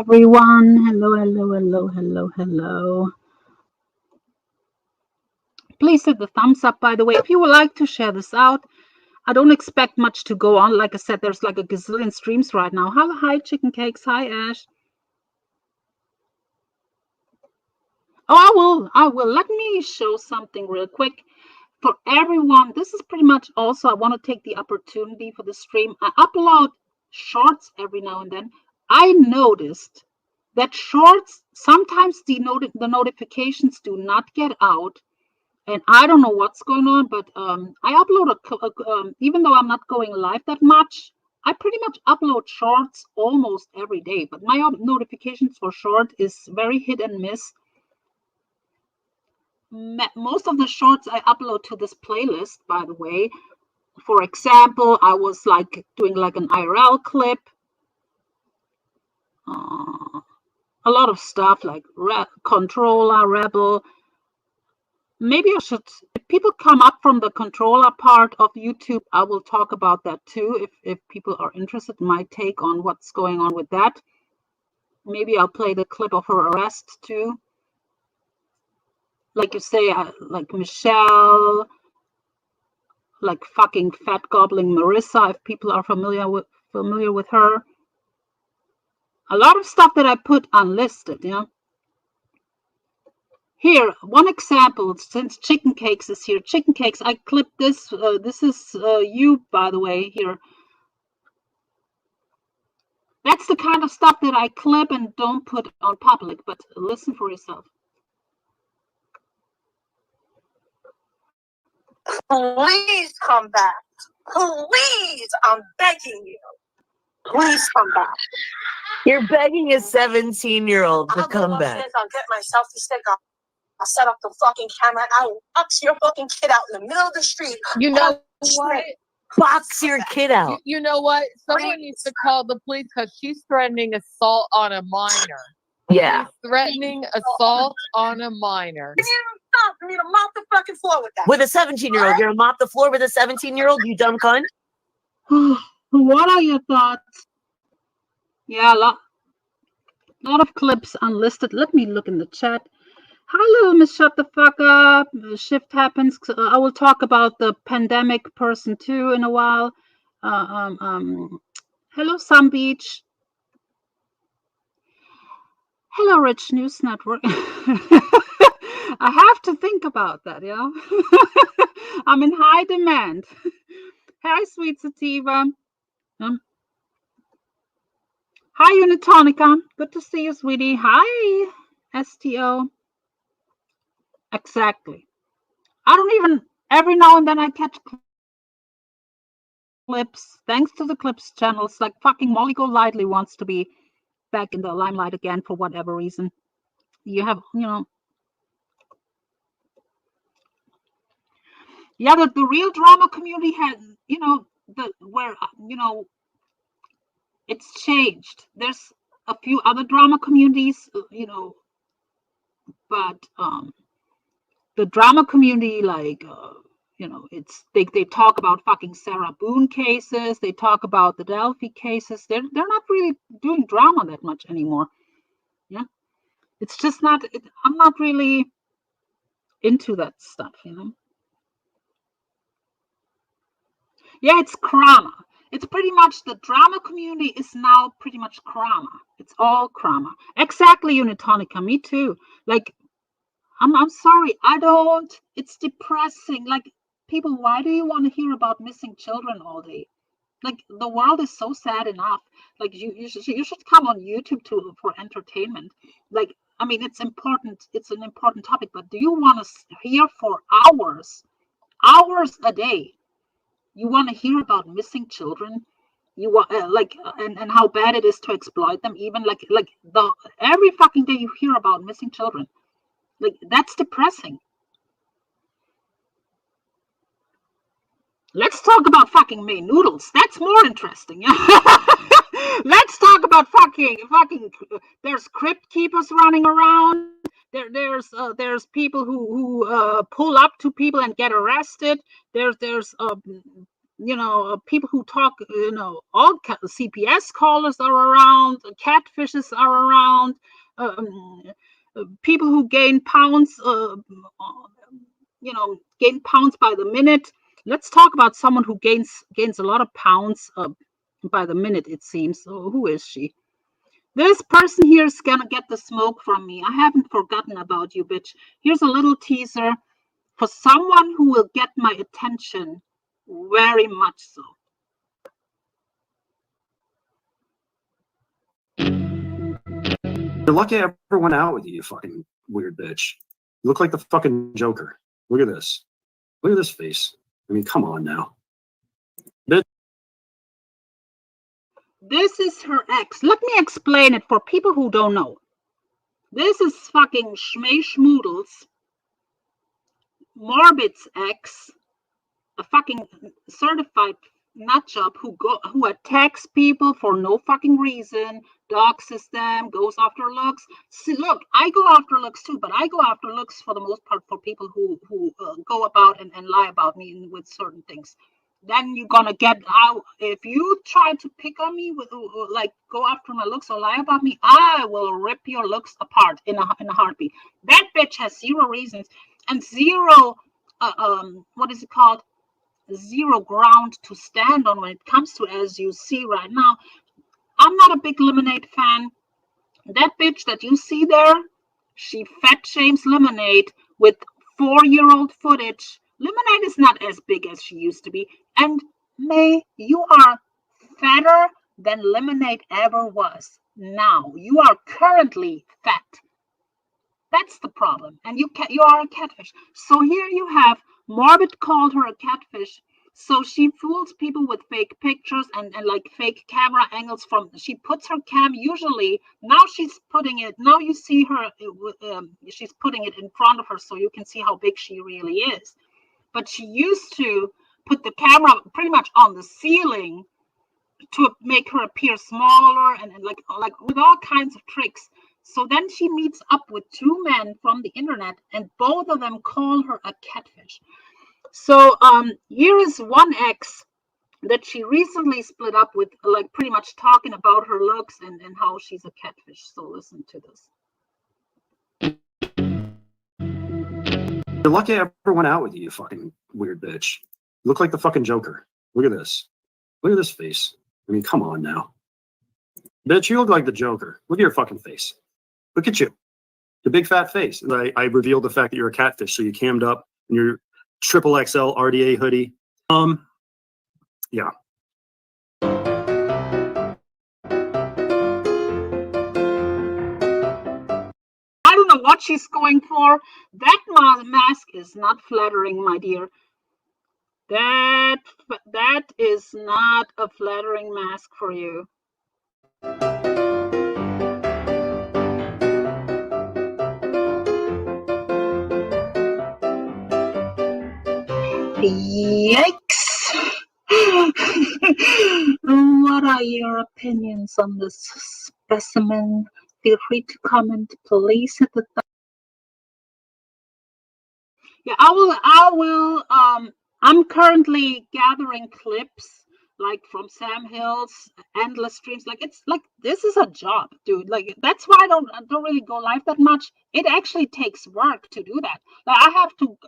everyone. Hello, hello, hello, hello, hello. Please hit the thumbs up, by the way, if you would like to share this out. I don't expect much to go on. Like I said, there's like a gazillion streams right now. Hello, hi, Chicken Cakes. Hi, Ash. Oh, I will. Let me show something real quick. For everyone, this is pretty much also, I want to take the opportunity for the stream. I upload shorts every now and then. I noticed that shorts, sometimes the notifications do not get out. And I don't know what's going on, but I upload, even though I'm not going live that much, I pretty much upload shorts almost every day. But my notifications for short is very hit and miss. Most of the shorts I upload to this playlist, by the way. For example, I was like doing like an IRL clip. A lot of stuff like Controlla, Rebel. Maybe I should, if people come up from the Controlla part of YouTube, I will talk about that too. If people are interested in my take on what's going on with that. Maybe I'll play the clip of her arrest too. Like you say, like Michelle, like fucking fat gobbling Marissa, if people are familiar with her. A lot of stuff that I put unlisted, yeah. Here, one example, since Chicken Cakes is here. Chicken Cakes, I clipped this. This is you, by the way, here. That's the kind of stuff that I clip and don't put on public, but listen for yourself. Please come back. Please, I'm begging you. Please come back. You're begging a 17-year-old to come back. I'll get my selfie stick. I'll set up the fucking camera and I'll box your fucking kid out in the middle of the street. You know what? Box your kid out. You know what? Someone needs to call the police because she's threatening assault on a minor. Yeah. She's threatening assault on a minor. Stop for me to mop the fucking floor with that. With a 17-year-old. You're gonna mop the floor with a 17-year-old, you dumb cunt? What are your thoughts? Yeah, a lot of clips unlisted. Let me look in the chat. Hello, Miss Shut the Fuck Up. Shift happens. I will talk about the pandemic person too in a while. Hello, Some Beach. Hello, Rich News Network. I have to think about that, yeah. I'm in high demand. Hi, Sweet Sativa. Hi, Unitonica. Good to see you, sweetie. Hi, STO. Exactly. I don't even, every now and then I catch clips, thanks to the clips channels, like fucking Molly Golightly wants to be back in the limelight again for whatever reason. You have, yeah, the real drama community has, it's changed. There's a few other drama communities, but the drama community, like, it's they talk about fucking Sarah Boone cases. They talk about the Delphi cases. They're not really doing drama that much anymore. Yeah, it's just not. I'm not really into that stuff, Yeah, it's drama. It's pretty much the drama community is now pretty much drama. It's all drama. Exactly, Unitonica. Me too. Like, I'm sorry. I don't. It's depressing. Like, people, why do you want to hear about missing children all day? Like, the world is so sad enough. Like, you should come on YouTube for entertainment. Like, I mean, it's important. It's an important topic. But do you want to hear for hours a day? You want to hear about missing children? You want and how bad it is to exploit them. Even like every fucking day you hear about missing children. Like, that's depressing. Let's talk about fucking May Noodles. That's more interesting. Let's talk about fucking. There's crypt keepers running around. There's people who pull up to people and get arrested. There's you know, people who talk, you know, all CPS callers are around, catfishes are around, people who gain pounds, you know, gain pounds by the minute. Let's talk about someone who gains a lot of pounds by the minute, it seems. So who is she? This person here is gonna get the smoke from me. I haven't forgotten about you, bitch. Here's a little teaser for someone who will get my attention very much so. You're lucky I ever went out with you, you fucking weird bitch. You look like the fucking Joker. Look at this. Look at this face. I mean, come on now. Bitch. This is her ex. Let me explain it for people who don't know. This is fucking Noodles, Morbid's ex, a fucking certified nutjob who attacks people for no fucking reason, doxes them, goes after looks. See, look, I go after looks too, but I go after looks for the most part for people who go about and lie about me with certain things. Then you're gonna get out. If you try to pick on me with like go after my looks or lie about me, I will rip your looks apart in a heartbeat. That bitch has zero reasons and zero what is it called? Zero ground to stand on when it comes to, as you see right now. I'm not a big Lemonade fan. That bitch that you see there, she fat shames Lemonade with 4-year-old footage. Lemonade is not as big as she used to be. And May, you are fatter than Lemonade ever was. Now, you are currently fat. That's the problem. And you are a catfish. So here you have Morbid called her a catfish. So she fools people with fake pictures and like fake camera angles from, she puts her cam usually, now she's putting it, now you see her, she's putting it in front of her so you can see how big she really is. But she used to put the camera pretty much on the ceiling to make her appear smaller and like with all kinds of tricks. So then she meets up with two men from the internet and both of them call her a catfish. So here is one ex that she recently split up with, like pretty much talking about her looks and how she's a catfish. So listen to this. You're lucky I ever went out with you, you fucking weird bitch. You look like the fucking Joker. Look at this. Look at this face. I mean, come on now. Bitch, you look like the Joker. Look at your fucking face. Look at you. The big fat face. I revealed the fact that you're a catfish, so you cammed up in your triple XL RDA hoodie. Yeah. I don't know what she's going for. That mask is not flattering, my dear. That is not a flattering mask for you. Yikes. What are your opinions on this specimen? Feel free to comment. Please hit the yeah, I will I'm currently gathering clips like from Sam Hill's endless streams. Like it's like this is a job, dude. Like that's why I don't really go live that much. It actually takes work to do that. Like I have to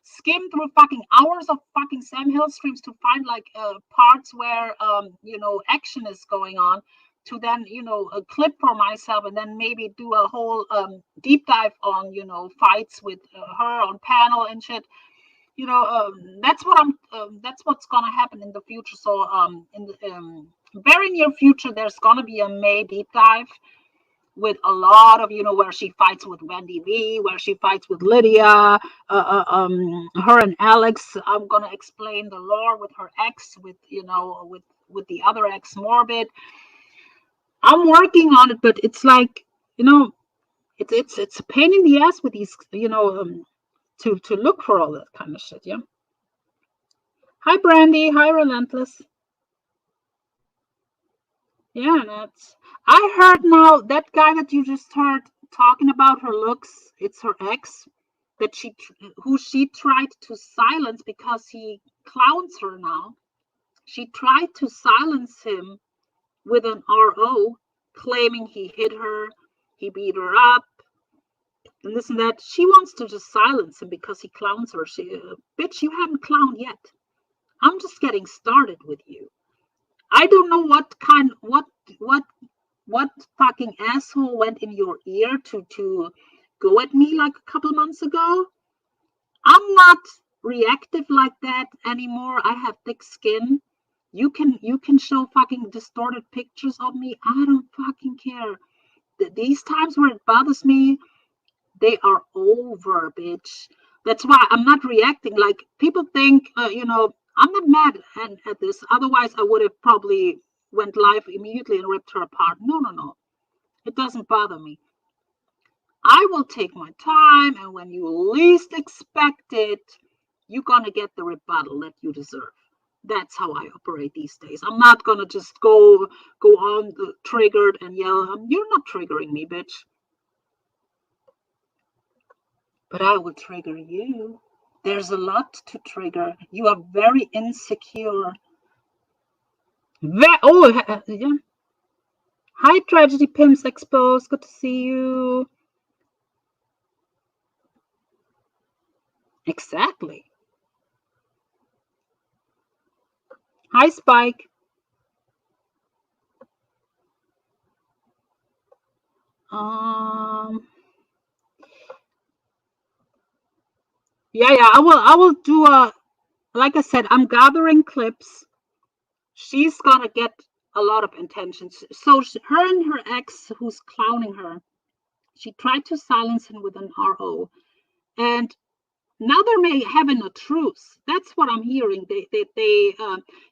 skim through fucking hours of fucking Sam Hill streams to find like parts where you know action is going on, to then a clip for myself and then maybe do a whole deep dive on fights with her on panel and shit. That's what's gonna happen in the future. So in the very near future there's gonna be a May deep dive with a lot of where she fights with Wendy V, where she fights with Lydia, her and Alex. I'm gonna explain the lore with her ex, with with the other ex Morbid. I'm working on it, but it's like it's a pain in the ass with these to look for all that kind of shit. Yeah. Hi Brandy. Hi Relentless. Yeah, that's. I heard now that guy that you just heard talking about her looks. It's her ex. that who she tried to silence because he clowns her now. She tried to silence him with an RO, claiming he hit her, he beat her up, and this and that. She wants to just silence him because he clowns her. Bitch, you haven't clowned yet. I'm just getting started with you. I don't know what fucking asshole went in your ear to go at me like a couple months ago. I'm not reactive like that anymore. I have thick skin. You can show fucking distorted pictures of me. I don't fucking care. These times where it bothers me, they are over, bitch. That's why I'm not reacting. Like, people think, I'm not mad at this. Otherwise, I would have probably went live immediately and ripped her apart. No. It doesn't bother me. I will take my time, and when you least expect it, you're gonna get the rebuttal that you deserve. That's how I operate these days. I'm not gonna just go on triggered and yell, you're not triggering me, bitch. But I will trigger you. There's a lot to trigger. You are very insecure. Yeah. Hi, Tragedy Pimps Exposed. Good to see you. Exactly. Hi, Spike. Yeah. I will do like I said, I'm gathering clips. She's gonna get a lot of attention. So her and her ex, who's clowning her, she tried to silence him with an RO, and now they're having a truce. That's what I'm hearing.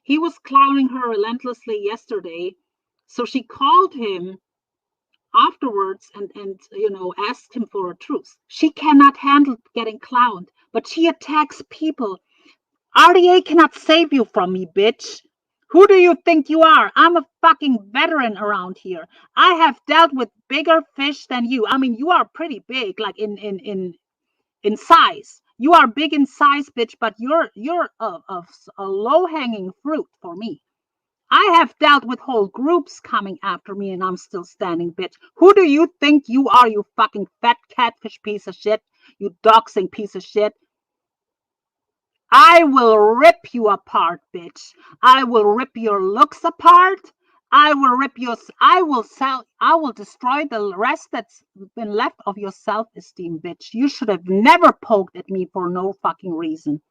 He was clowning her relentlessly yesterday, so she called him afterwards and asked him for a truce. She cannot handle getting clowned, but she attacks people. RDA cannot save you from me, bitch. Who do you think you are? I'm a fucking veteran around here. I have dealt with bigger fish than you. I mean, you are pretty big, like in size. You are big in size, bitch, but you're a low-hanging fruit for me. I have dealt with whole groups coming after me, and I'm still standing, bitch. Who do you think you are, you fucking fat catfish piece of shit? You doxing piece of shit. I will rip you apart, bitch. I will rip your looks apart. I will destroy the rest that's been left of your self-esteem, bitch. You should have never poked at me for no fucking reason.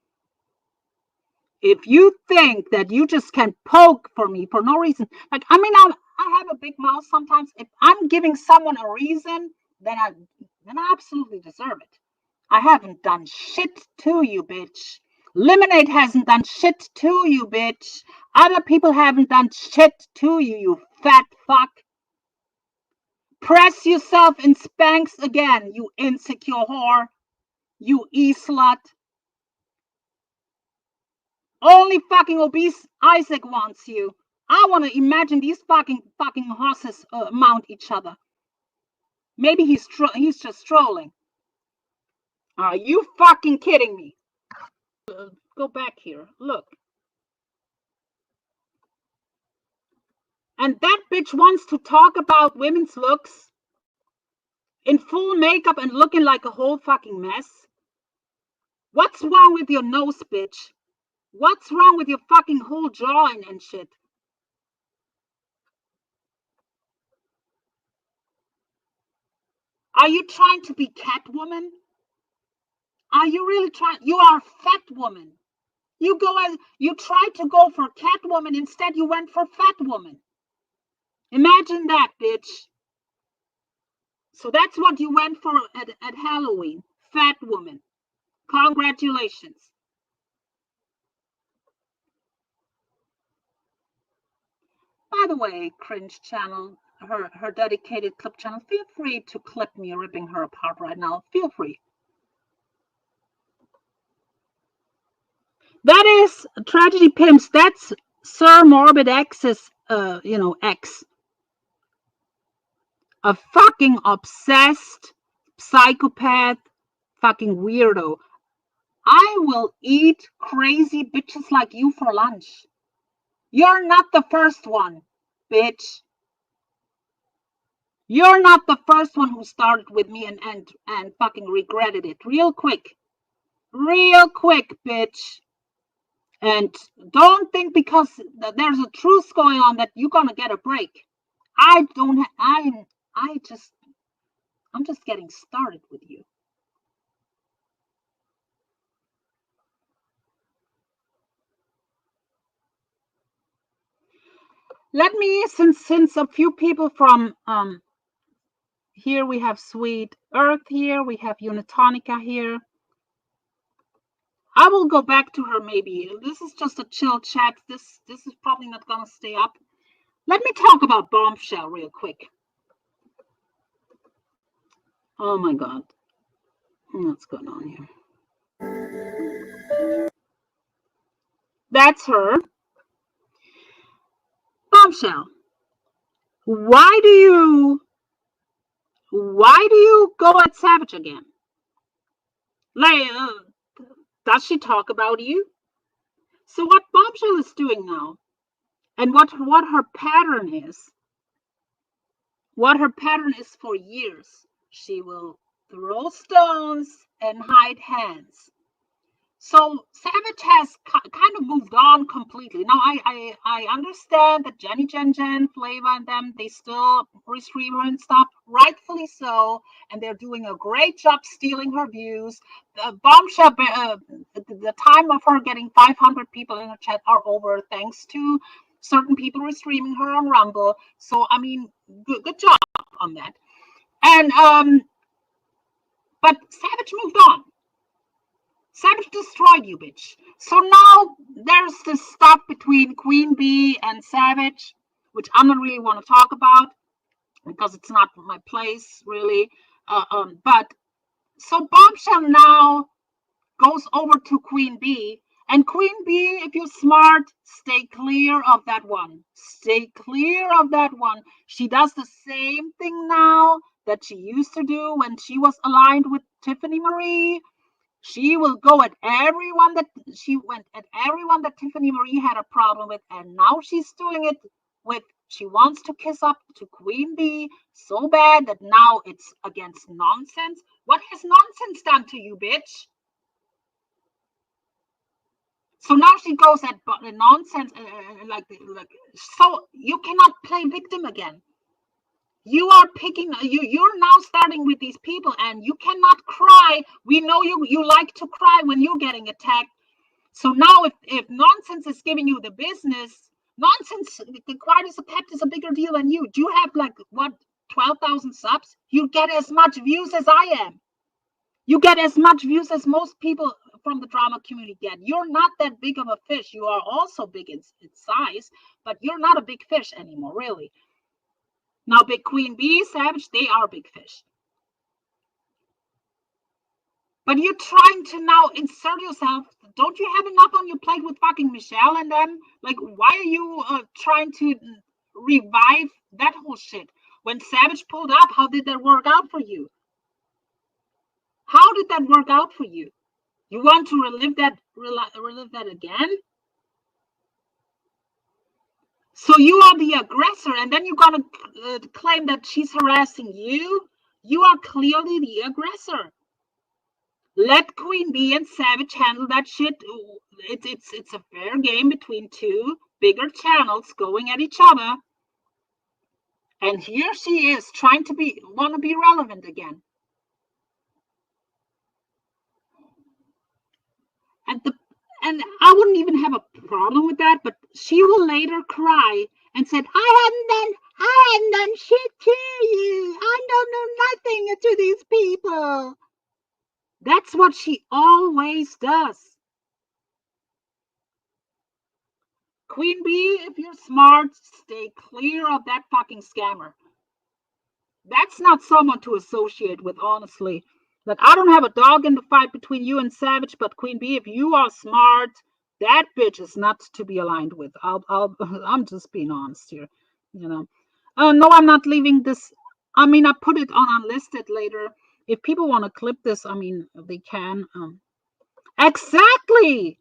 If you think that you just can poke for me for no reason, like, I mean, I have a big mouth sometimes. If I'm giving someone a reason, then I absolutely deserve it. I haven't done shit to you, bitch. Lemonade hasn't done shit to you, bitch. Other people haven't done shit to you, you fat fuck. Press yourself in Spanx again, you insecure whore. You e-slut. Only fucking obese Isaac wants you. I want to imagine these fucking horses mount each other. Maybe he's just trolling. Are you fucking kidding me? Go back here. Look. And that bitch wants to talk about women's looks in full makeup and looking like a whole fucking mess. What's wrong with your nose, bitch? What's wrong with your fucking whole jaw and shit? Are you trying to be Catwoman? Are you really trying? You are a fat woman. You tried to go for Catwoman, instead you went for Fat Woman. Imagine that, bitch. So that's what you went for at Halloween. Fat Woman. Congratulations. By the way, Cringe channel, her dedicated clip channel, feel free to clip me ripping her apart right now. Feel free. That is Tragedy Pimps. That's Sir Morbid X's, ex. A fucking obsessed psychopath, fucking weirdo. I will eat crazy bitches like you for lunch. You're not the first one, bitch. You're not the first one who started with me and fucking regretted it real quick. Real quick, bitch. And don't think because there's a truce going on that you're gonna get a break. I'm just getting started with you. Let me, since a few people from here, we have Sweet Earth here, we have Unitonica here. I will go back to her maybe. This is just a chill chat. This is probably not gonna stay up. Let me talk about Bombshell real quick. Oh my god. What's going on here? That's her. Bombshell. Why do you go at Savage again? Like, does she talk about you? So what Bombshell is doing now, and what her pattern is, for years, she will throw stones and hide hands. So Savage has kind of moved on completely. Now I understand that Jenny Jen, Flavor, and them, they still restream her and stuff, rightfully so, and they're doing a great job stealing her views. Bombshell, the time of her getting 500 people in her chat are over, thanks to certain people restreaming her on Rumble. So I mean, good job on that. And but Savage moved on. Savage destroyed you, bitch. So now there's this stuff between Queen Bee and Savage, which I don't really want to talk about because it's not my place, really. But so Bombshell now goes over to Queen Bee. And Queen Bee, if you're smart, stay clear of that one. Stay clear of that one. She does the same thing now that she used to do when she was aligned with Tiffany Marie. She will go at everyone that Tiffany Marie had a problem with, and now she's doing it with, she wants to kiss up to Queen Bee so bad that now it's against nonsense. What has nonsense done to you, bitch? So now she goes at nonsense, so you cannot play victim again. You are you're now starting with these people, and you cannot cry. We know you like to cry when you're getting attacked. So now if nonsense is giving you the business, nonsense, the quiet as a cat is a bigger deal than you. Do you have 12,000 subs? You get as much views as I am. You get as much views as most people from the drama community get. You're not that big of a fish. You are also big in size, but you're not a big fish anymore, really. Now, Big Queen Bee, Savage, they are big fish. But you're trying to now insert yourself. Don't you have enough on your plate with fucking Michelle and them? Like, why are you trying to revive that whole shit? When Savage pulled up, how did that work out for you? How did that work out for you? You want to relive that again? So you are the aggressor, and then you're gonna claim that she's harassing you? You are clearly the aggressor. Let Queen Bee and Savage handle that shit. It's a fair game between two bigger channels going at each other. And here she is trying to want to be relevant again. And I wouldn't even have a problem with that, but she will later cry and said, I hadn't done shit to you. I don't know nothing to these people. That's what she always does. Queen Bee, if you're smart, stay clear of that fucking scammer. That's not someone to associate with, honestly. Like, I don't have a dog in the fight between you and Savage, but Queen Bee, if you are smart, that bitch is not to be aligned with. I'm just being honest here, you know. No, I'm not leaving this. I mean, I put it on unlisted later, If people want to clip this, I mean, they can. Exactly.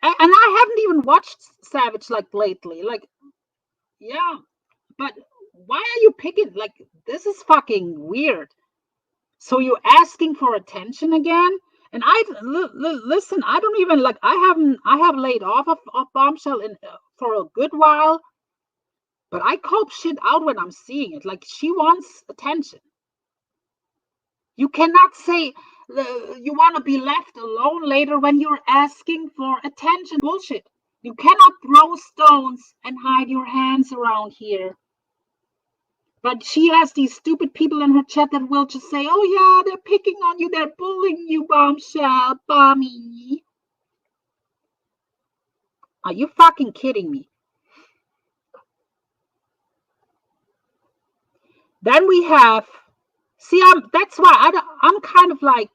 And I haven't even watched Savage like lately. Like, yeah, but why are you picking? Like, this is fucking weird. So you're asking for attention again? And listen. I don't even like. I have laid off of Bombshell for a good while. But I call shit out when I'm seeing it. Like, she wants attention. You cannot say you want to be left alone later when you're asking for attention. Bullshit. You cannot throw stones and hide your hands around here. But she has these stupid people in her chat that will just say, oh yeah, they're picking on you, they're bullying you, Bombshell, Bommy. Are you fucking kidding me? Then we have, see, that's why I'm kind of like,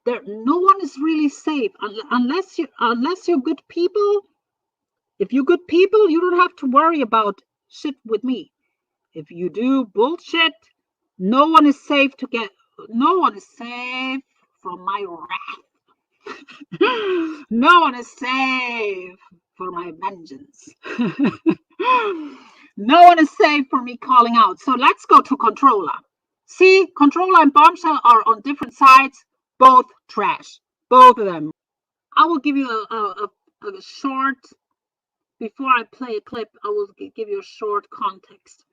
no one is really safe unless you're good people. If you're good people, you don't have to worry about shit with me. If you do bullshit, no one is safe from my wrath. No one is safe for my vengeance. No one is safe for me calling out. So let's go to Controlla. See, Controlla and Bombshell are on different sides, both trash, both of them. I will give you a short, before I play a clip, I will give you a short context.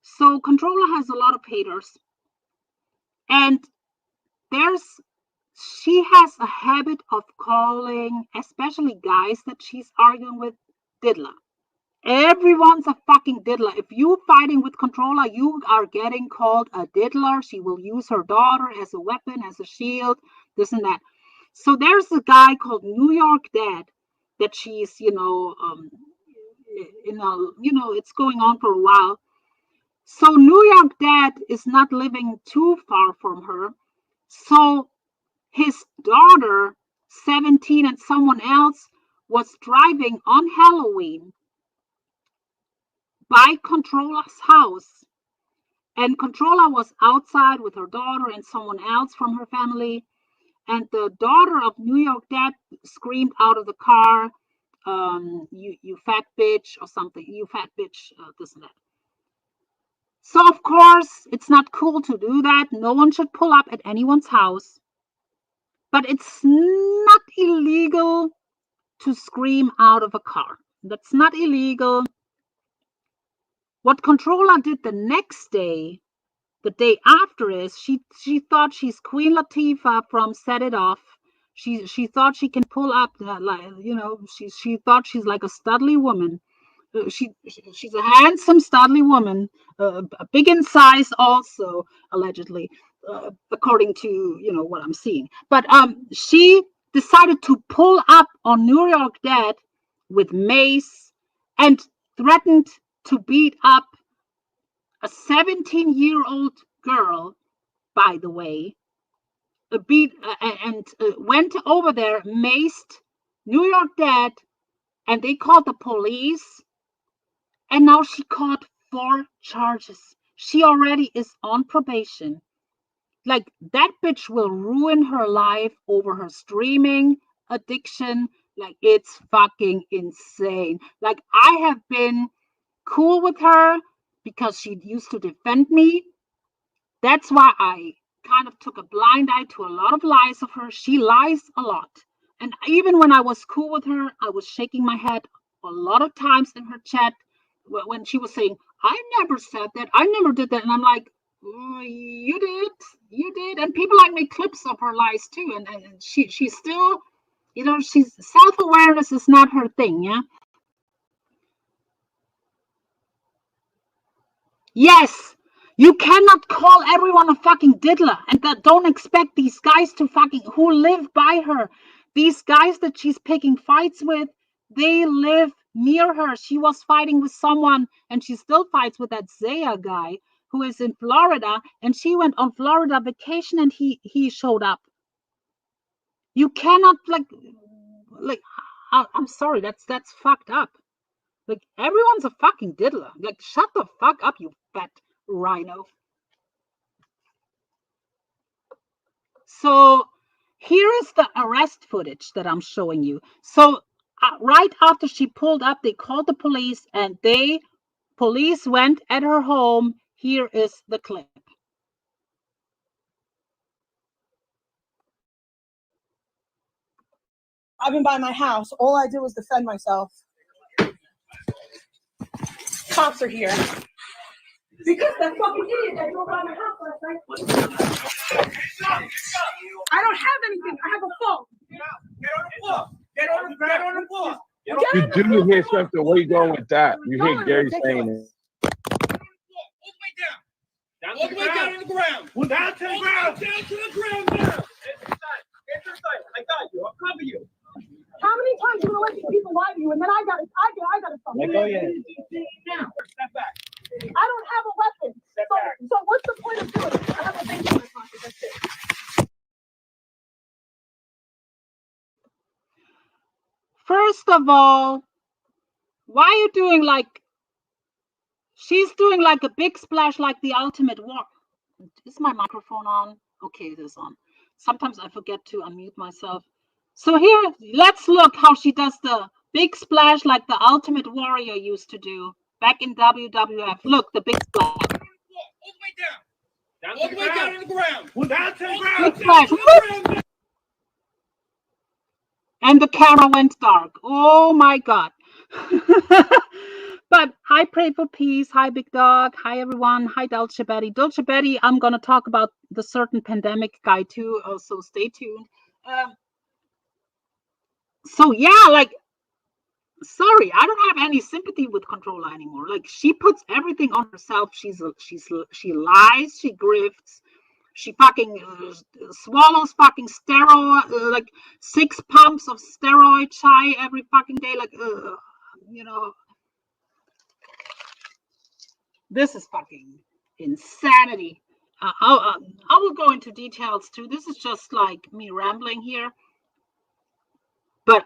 So Controlla has a lot of haters, and she has a habit of calling, especially guys that she's arguing with, diddler. Everyone's a fucking diddler. If you're fighting with Controlla, you are getting called a diddler. She will use her daughter as a weapon, as a shield, this and that. So there's a guy called New York Dad that she's, it's going on for a while. So New York Dad is not living too far from her. So his daughter, 17, and someone else was driving on Halloween by Controlla's house. And Controlla was outside with her daughter and someone else from her family. And the daughter of New York Dad screamed out of the car, you fat bitch, or something. You fat bitch, this and that. So, of course, it's not cool to do that. No one should pull up at anyone's house. But it's not illegal to scream out of a car. That's not illegal. What Controlla did the next day, the day after, is she thought she's Queen Latifah from Set It Off. She thought she can pull up, she thought she's like a studly woman. She's a handsome, studly woman, big in size also, allegedly, according to what I'm seeing. But she decided to pull up on New York Dad with mace and threatened to beat up a 17-year-old girl, by the way, went over there, maced New York Dad, and they called the police. And now she caught 4 charges. She already is on probation. Like, that bitch will ruin her life over her streaming addiction. Like, it's fucking insane. Like, I have been cool with her because she used to defend me. That's why I kind of took a blind eye to a lot of lies of her. She lies a lot. And even when I was cool with her, I was shaking my head a lot of times in her chat when she was saying, I never said that, I never did that. And I'm like, you did. And people like make clips of her lies too. And she's still, she's self-awareness is not her thing. Yeah. Yes. You cannot call everyone a fucking diddler, and don't expect these guys who live by her. These guys that she's picking fights with, they live near her. She was fighting with someone, and she still fights with that Zaya guy who is in Florida, and she went on Florida vacation, and he showed up. You cannot I'm sorry, that's fucked up. Like, everyone's a fucking diddler. Like, shut the fuck up, you fat rhino. So here is the arrest footage that I'm showing you. So right after she pulled up, they called the police, and police went at her home. Here is the clip. I've been by my house. All I do is defend myself. Cops are here. Because that fucking idiot that drove by my house last night. I don't have anything. I have a phone. Get on the floor. Get on the floor. You do hear something. Where you going with that? You hear Gary saying it. All the way down on the ground. Down to the ground. Down to the ground now. Get to the side. I got you. I'll cover you. How many times you gonna let these people lie to you, and then I got a phone. Let go your hand. Now, step back. I don't have a weapon. So what's the point of doing it? I have a thing in my pocket. That's it. First of all, why are you doing like, she's doing like a big splash, like the ultimate war. Is my microphone on? Okay, it is on. Sometimes I forget to unmute myself. So here, let's look how she does the big splash like the Ultimate Warrior used to do back in WWF. Look, the big splash. All the way down. All the way down on the ground. Down to the ground. Big splash. And the camera went dark. Oh my God. But hi, Pray for Peace. Hi, Big Dog. Hi, everyone. Hi, Dolce Betty. Dolce Betty, I'm going to talk about the certain pandemic guy too. So stay tuned. So yeah, like, sorry, I don't have any sympathy with Controlla anymore. Like, she puts everything on herself. She lies, she grifts, she fucking swallows fucking steroid, like 6 pumps of steroid chai every fucking day. Like, you know, this is fucking insanity. I will go into details too. This is just like me rambling here, but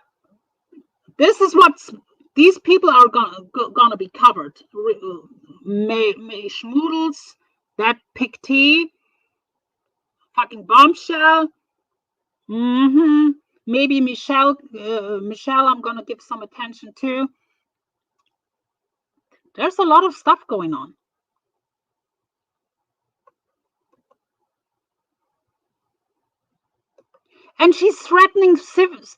this is what's, these people are gonna be covered. May Schmoodles, that Pick Tea, fucking Bombshell, maybe Michelle, I'm gonna give some attention to. There's a lot of stuff going on. And she's threatening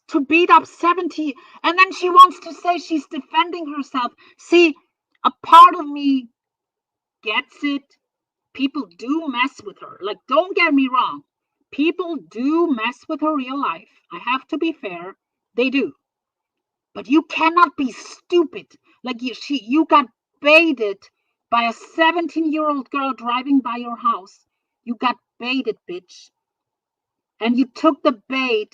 to beat up 70, and then she wants to say she's defending herself. See, a part of me gets it. People do mess with her. Like, don't get me wrong. People do mess with her real life. I have to be fair. They do. But you cannot be stupid. Like, you got baited by a 17-year-old girl driving by your house. You got baited, bitch. And you took the bait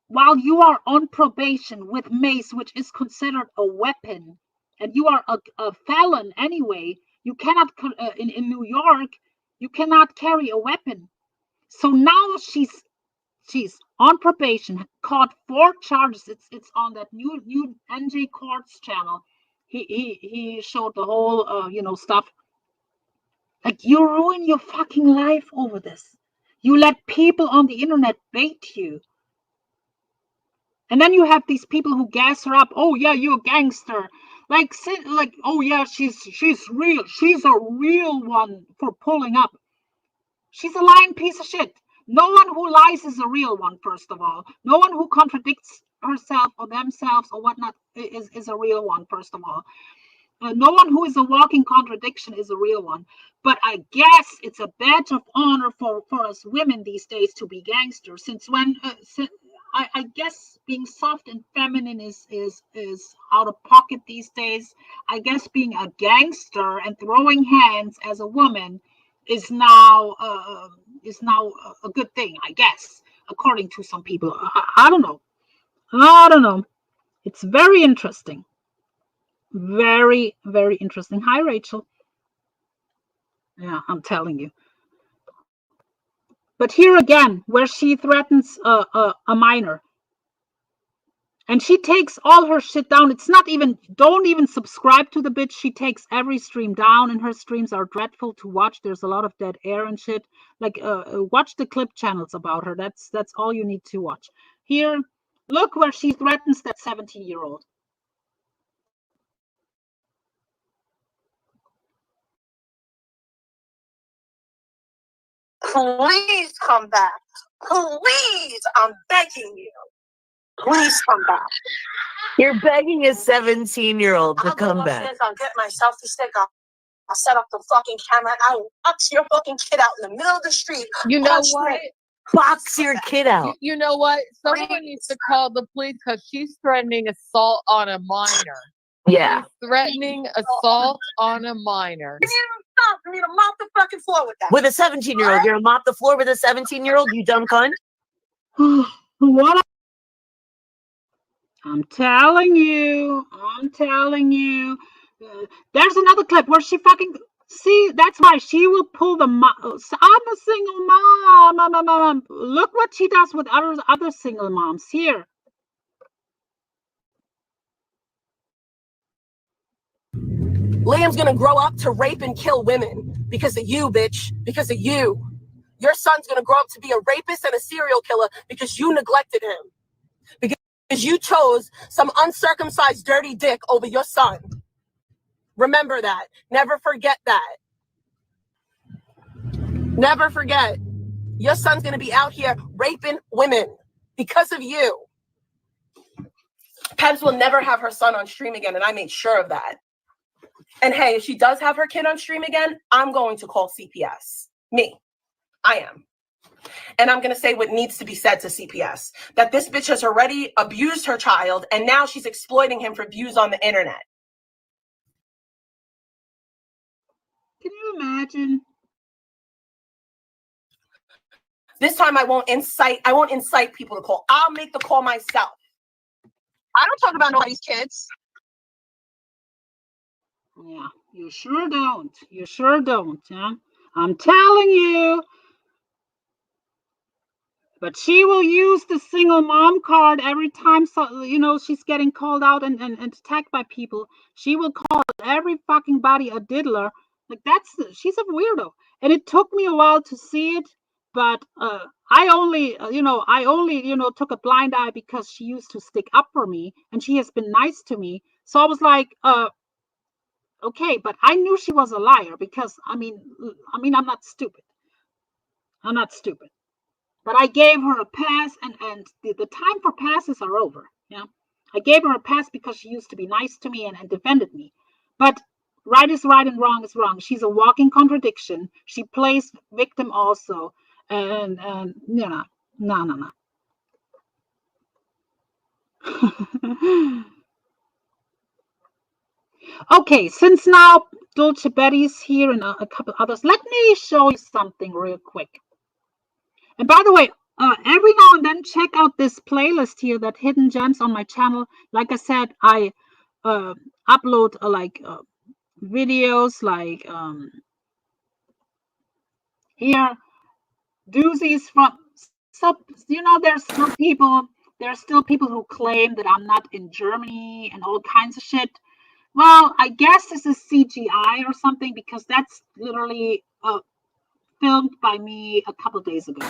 while you are on probation with mace, which is considered a weapon, and you are a felon anyway. You cannot, in New York, you cannot carry a weapon. So now she's on probation, caught 4 charges. It's on that new NJ Courts channel. He showed the whole stuff. Like, you ruin your fucking life over this. You let people on the internet bait you. And then you have these people who gas her up. Oh yeah, you're a gangster. Like, oh yeah, she's real. She's a real one for pulling up. She's a lying piece of shit. No one who lies is a real one, first of all. No one who contradicts herself or themselves or whatnot is a real one, first of all. No one who is a walking contradiction is a real one. But I guess it's a badge of honor for us women these days to be gangsters. Since when? I guess being soft and feminine is out of pocket these days. I guess being a gangster and throwing hands as a woman is now a good thing, I guess, according to some people. I don't know. I don't know. It's very interesting. Very, very interesting. Hi, Rachel. Yeah, I'm telling you. But here again, where she threatens a minor, And she takes all her shit down. It's not even, don't even subscribe to the bitch. She takes every stream down, and her streams are dreadful to watch. There's a lot of dead air and shit. Like, watch the clip channels about her. That's all you need to watch. Here, look where she threatens that 17-year-old. Please come back. Please, I'm begging you. Please come back. You're begging a 17-year-old to I'll go come back. upstairs, I'll get my selfie stick. I'll set up the fucking camera. I will box your fucking kid out in the middle of the street. You know what? Box your kid out. You know what? Someone needs to call the police because she's threatening assault on a minor. Yeah. She's threatening assault on a minor. You need to stop. You need to mop the fucking floor with that. With a 17-year-old. You're gonna mop the floor with a 17-year-old, you dumb cunt? What? I'm telling you. There's another clip where she fucking, see, that's why she will pull the I'm a single mom. Look what she does with other single moms. Here. Liam's gonna grow up to rape and kill women because of you, bitch. Because of you. Your son's gonna grow up to be a rapist and a serial killer because you neglected him. Because you chose some uncircumcised dirty dick over your son. Remember that. Never forget that. Never forget. Your son's gonna be out here raping women because of you. Pebs will never have her son on stream again, and I made sure of that. And hey, if she does have her kid on stream again, I'm going to call CPS. Me. I am. And I'm going to say what needs to be said to CPS. That this bitch has already abused her child, and now she's exploiting him for views on the internet. Can you imagine? This time I won't incite people to call. I'll make the call myself. I don't talk about nobody's kids. Yeah, you sure don't. Yeah? I'm telling you. But she will use the single mom card every time, she's getting called out and attacked by people. She will call every fucking body a diddler. Like, she's a weirdo. And it took me a while to see it, but I only took a blind eye because she used to stick up for me, and she has been nice to me. So I was like, okay, but I knew she was a liar because, I'm not stupid. But I gave her a pass, and the time for passes are over. Yeah, I gave her a pass because she used to be nice to me and defended me. But right is right and wrong is wrong. She's a walking contradiction. She plays victim also, and no. Okay, since now Dolce Betty's here and a couple others, let me show you something real quick. And by the way, every now and then check out this playlist here, that Hidden Gems on my channel. Like I said, I upload videos like here, doozies from, so there's still people who claim that I'm not in Germany and all kinds of shit. Well, I guess this is CGI or something, because that's literally filmed by me a couple days ago.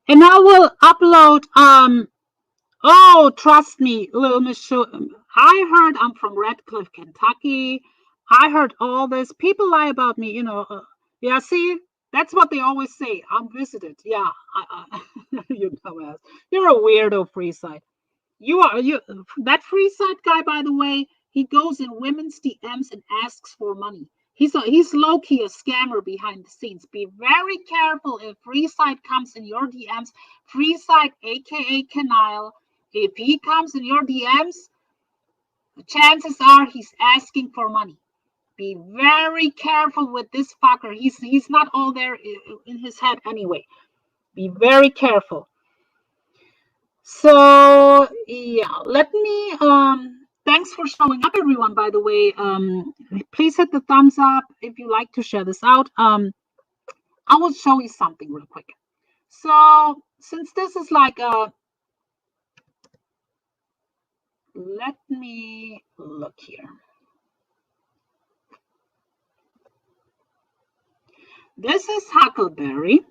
And I will upload, oh, trust me, little Miss Show. I heard I'm from Radcliffe, Kentucky. I heard all this. People lie about me, yeah, see, that's what they always say. I'm visited. Yeah, you're a weirdo, Freeside. That free side guy, by the way, he goes in women's DMs and asks for money. He's low-key a scammer behind the scenes. Be very careful if free side comes in your DMs. Free side, aka Canile, if he comes in your DMs, the chances are he's asking for money. Be very careful with this fucker. He's not all there in his head anyway. Be very careful. So yeah, let me thanks for showing up, everyone, by the way. Please hit the thumbs up if you like to share this out. I will show you something real quick. So since this is like a, let me look here. This is Huckleberry.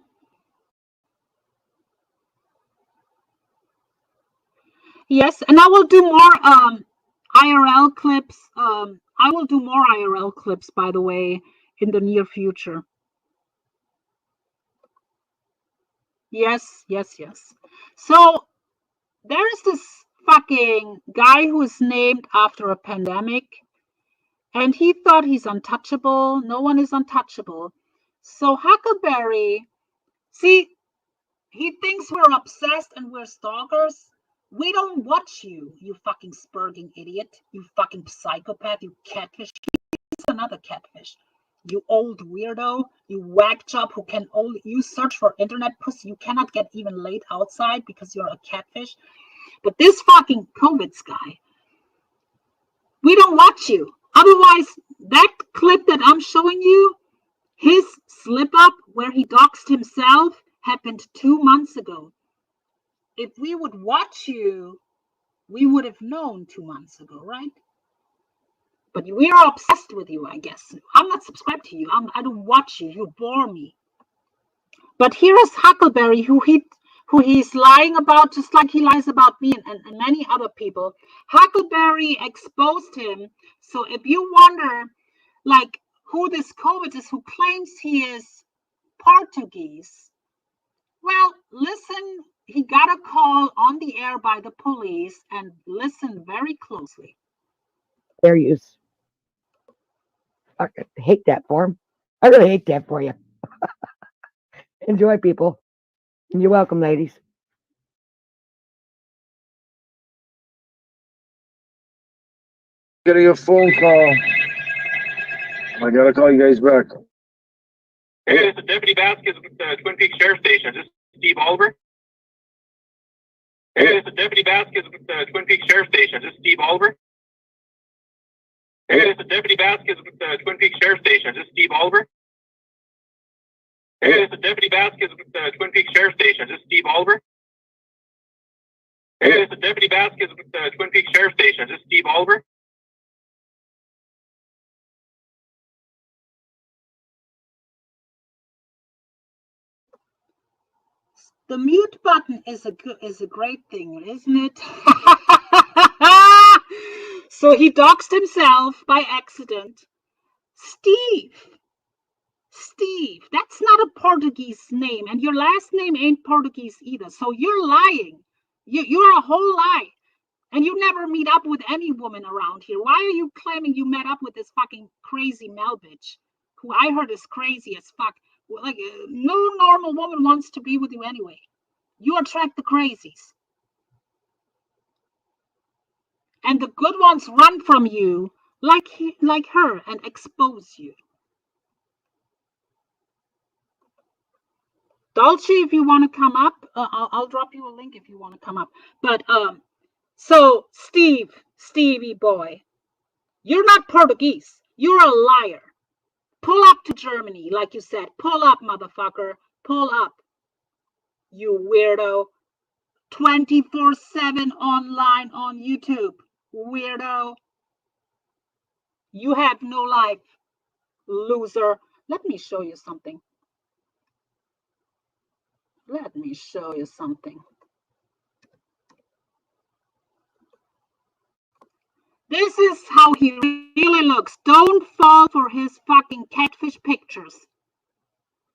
Yes, and I will do more IRL clips. I will do more IRL clips, by the way, in the near future. Yes. So there is this fucking guy who is named after a pandemic, and he thought he's untouchable. No one is untouchable. So Huckleberry, see, he thinks we're obsessed and we're stalkers. We don't watch you, you fucking spurging idiot, you fucking psychopath, you catfish. He's another catfish. You old weirdo, you whack job who can only, you search for internet pussy, you cannot get even laid outside because you're a catfish. But this fucking COVID guy, we don't watch you. Otherwise, that clip that I'm showing you, his slip up where he doxed himself happened 2 months ago. If we would watch you, we would have known 2 months ago, right? But we are obsessed with you, I guess. I'm not subscribed to you. I don't watch you. You bore me. But here is Huckleberry, who he's lying about, just like he lies about me and many other people. Huckleberry exposed him. So if you wonder, like, who this COVID is, who claims he is Portuguese, well, listen, he got a call on the air by the police, and listen very closely. Fair use. I hate that for him. I really hate that for you. Enjoy, people. And you're welcome, ladies. Getting a phone call. I gotta call you guys back. Hey, this is Deputy Vasquez with the Twin Peaks Sheriff Station. Is this Steve Oliver? Hey, this is Deputy Vasquez with the Twin Peaks Sheriff Station. Is this Steve Oliver? Hey, this is Deputy Vasquez with the Twin Peaks Sheriff Station. Is this Steve Oliver? Hey, this is Deputy Vasquez with the Twin Peaks Sheriff Station. Is this Steve Oliver? Hey, this is Deputy Vasquez with the Twin Peaks Sheriff Station. Is this Steve Oliver? The mute button is a great thing, isn't it? So he doxed himself by accident. Steve, that's not a Portuguese name, and your last name ain't Portuguese either. So you're lying. You're a whole lie. And you never meet up with any woman around here. Why are you claiming you met up with this fucking crazy Mel bitch, who I heard is crazy as fuck? Like, no normal woman wants to be with you anyway. You attract the crazies. And the good ones run from you like her and expose you. Dolce, if you want to come up, I'll drop you a link if you want to come up. But so Stevie boy, you're not Portuguese. You're a liar. Pull up to Germany, like you said. Pull up, motherfucker. Pull up. You weirdo. 24/7 online on YouTube. Weirdo. You have no life. Loser. Let me show you something. Let me show you something. This is how he really looks. Don't fall for his fucking catfish pictures.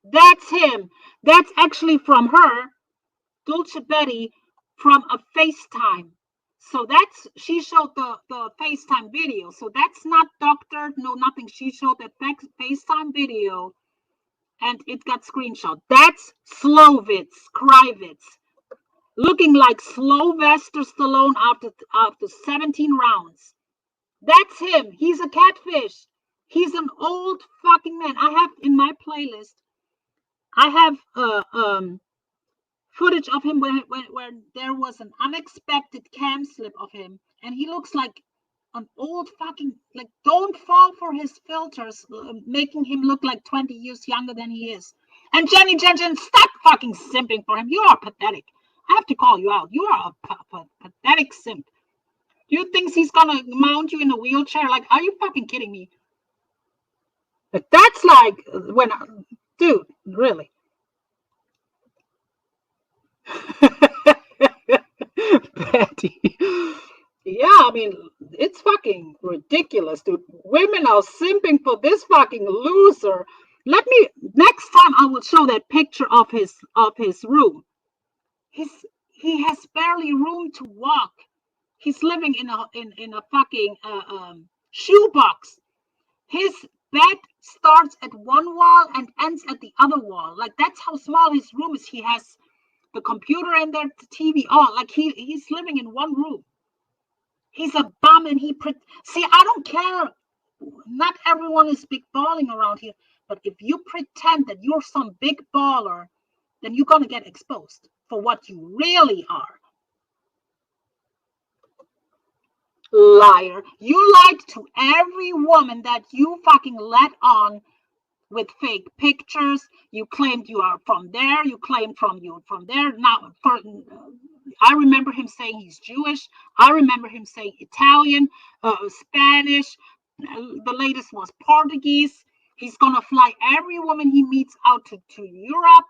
That's him. That's actually from her, Dulce Betty, from a FaceTime. So that's, she showed the FaceTime video. So that's not doctored, no nothing. She showed that FaceTime video and it got screenshot. That's slow vids, cry vids. Looking like Sylvester Stallone after 17 rounds. That's him. He's a catfish. He's an old fucking man. I have in my playlist, I have footage of him where there was an unexpected cam slip of him, and he looks like an old fucking, like, don't fall for his filters, making him look like 20 years younger than he is. And Jenny Jen, stop fucking simping for him. You are pathetic. I have to call you out. You are a pathetic simp. Do you think he's gonna mount you in a wheelchair? Like, are you fucking kidding me? But that's like when, dude, really. Betty. Yeah, I mean, it's fucking ridiculous, dude. Women are simping for this fucking loser. Next time I will show that picture of his room. He has barely room to walk. He's living in a fucking shoebox. His bed starts at one wall and ends at the other wall. Like, that's how small his room is. He has the computer and the TV on. Like, he's living in one room. He's a bum, and see, I don't care. Not everyone is big balling around here, but if you pretend that you're some big baller, then you're gonna get exposed for what you really are. Liar. You lied to every woman that you fucking let on with fake pictures. You claimed you are from there. You claimed from there. Now, I remember him saying he's Jewish. I remember him saying Italian, Spanish. The latest was Portuguese. He's gonna fly every woman he meets out to Europe.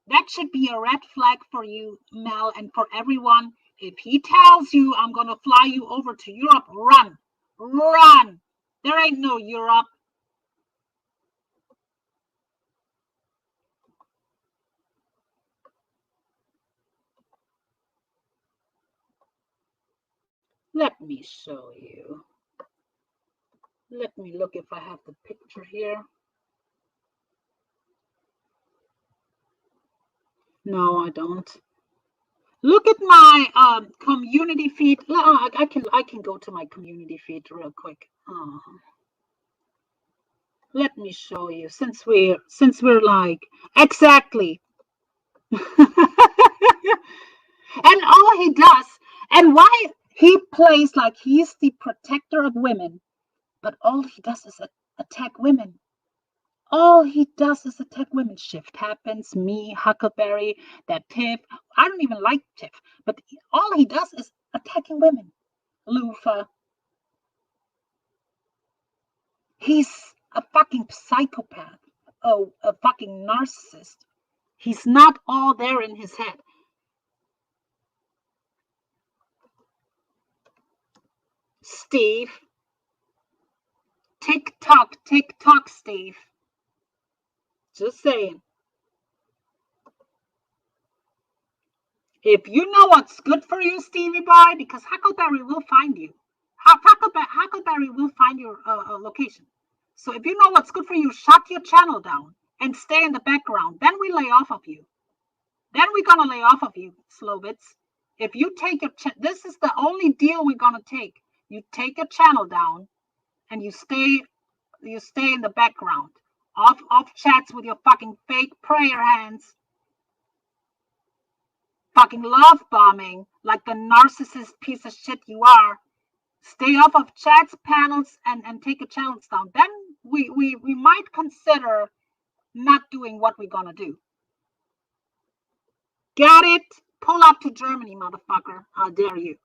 That should be a red flag for you, Mel, and for everyone. If he tells you, I'm gonna fly you over to Europe, run. Run. There ain't no Europe. Let me show you. Let me look if I have the picture here. No, I don't. Look at my community feed. I can go to my community feed real quick. Let me show you, since we're like, exactly. And all he does, and why he plays like he's the protector of women, but all he does is attack women. All he does is attack women. Shift happens, me, Huckleberry, that Tiff. I don't even like Tiff, but all he does is attacking women. Lufa. He's a fucking psychopath. Oh, a fucking narcissist. He's not all there in his head. Steve. Tick tock, Steve. Just saying. If you know what's good for you, Stevie boy, because Huckleberry will find you. Huckleberry will find your location. So if you know what's good for you, shut your channel down and stay in the background. Then we lay off of you. Then we're gonna lay off of you, Slovitz. If you take your this is the only deal we're gonna take. You take your channel down and you stay in the background. Off chats with your fucking fake prayer hands. Fucking love bombing like the narcissist piece of shit you are. Stay off of chats, panels, and take your channels down. Then we might consider not doing what we're gonna do. Got it? Pull up to Germany, motherfucker. How dare you?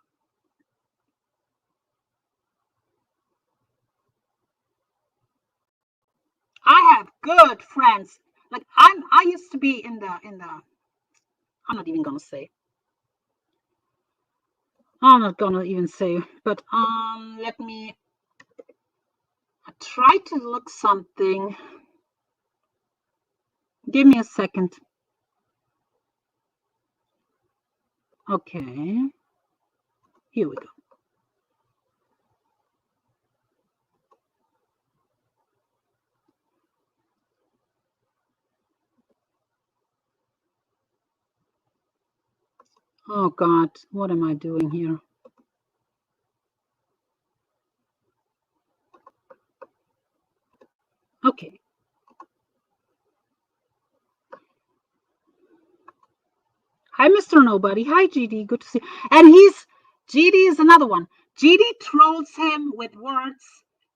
I have good friends. Like I used to be in the I'm not even gonna say. I'm not gonna even say, but let me try to look something. Give me a second. Okay. Here we go. Oh God, what am I doing here? Okay. Hi, Mr. Nobody. Hi, GD. Good to see you. And GD is another one. GD trolls him with words,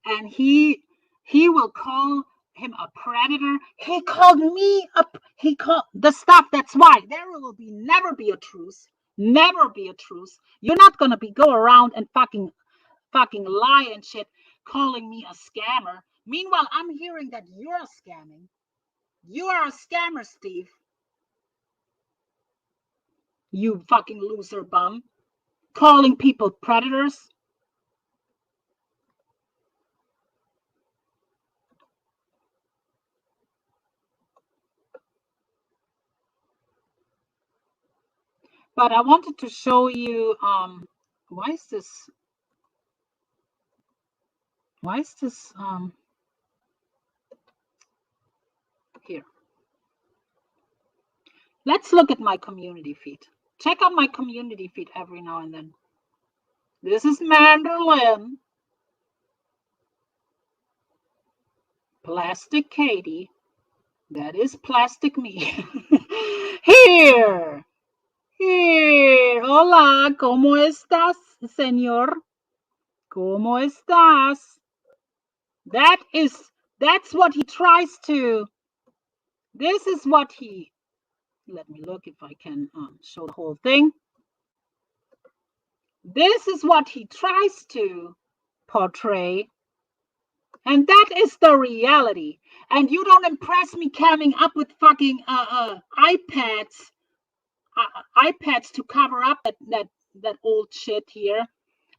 and he will call him a predator. He called me he called the stuff. That's why there will never be a truce. Never be a truce. You're not gonna go around and fucking lie and shit, calling me a scammer. Meanwhile, I'm hearing that you're scamming. You are a scammer, Steve. You fucking loser bum. Calling people predators. But I wanted to show you, why is this, here. Let's look at my community feed. Check out my community feed every now and then. This is Manderlin. Plastic Katie. That is Plastic Me. Here. Hola, ¿cómo estás, señor? ¿Cómo estás? That's what he tries to. This is what he. Let me look if I can show the whole thing. This is what he tries to portray. And that is the reality. And you don't impress me coming up with fucking iPads to cover up that old shit here.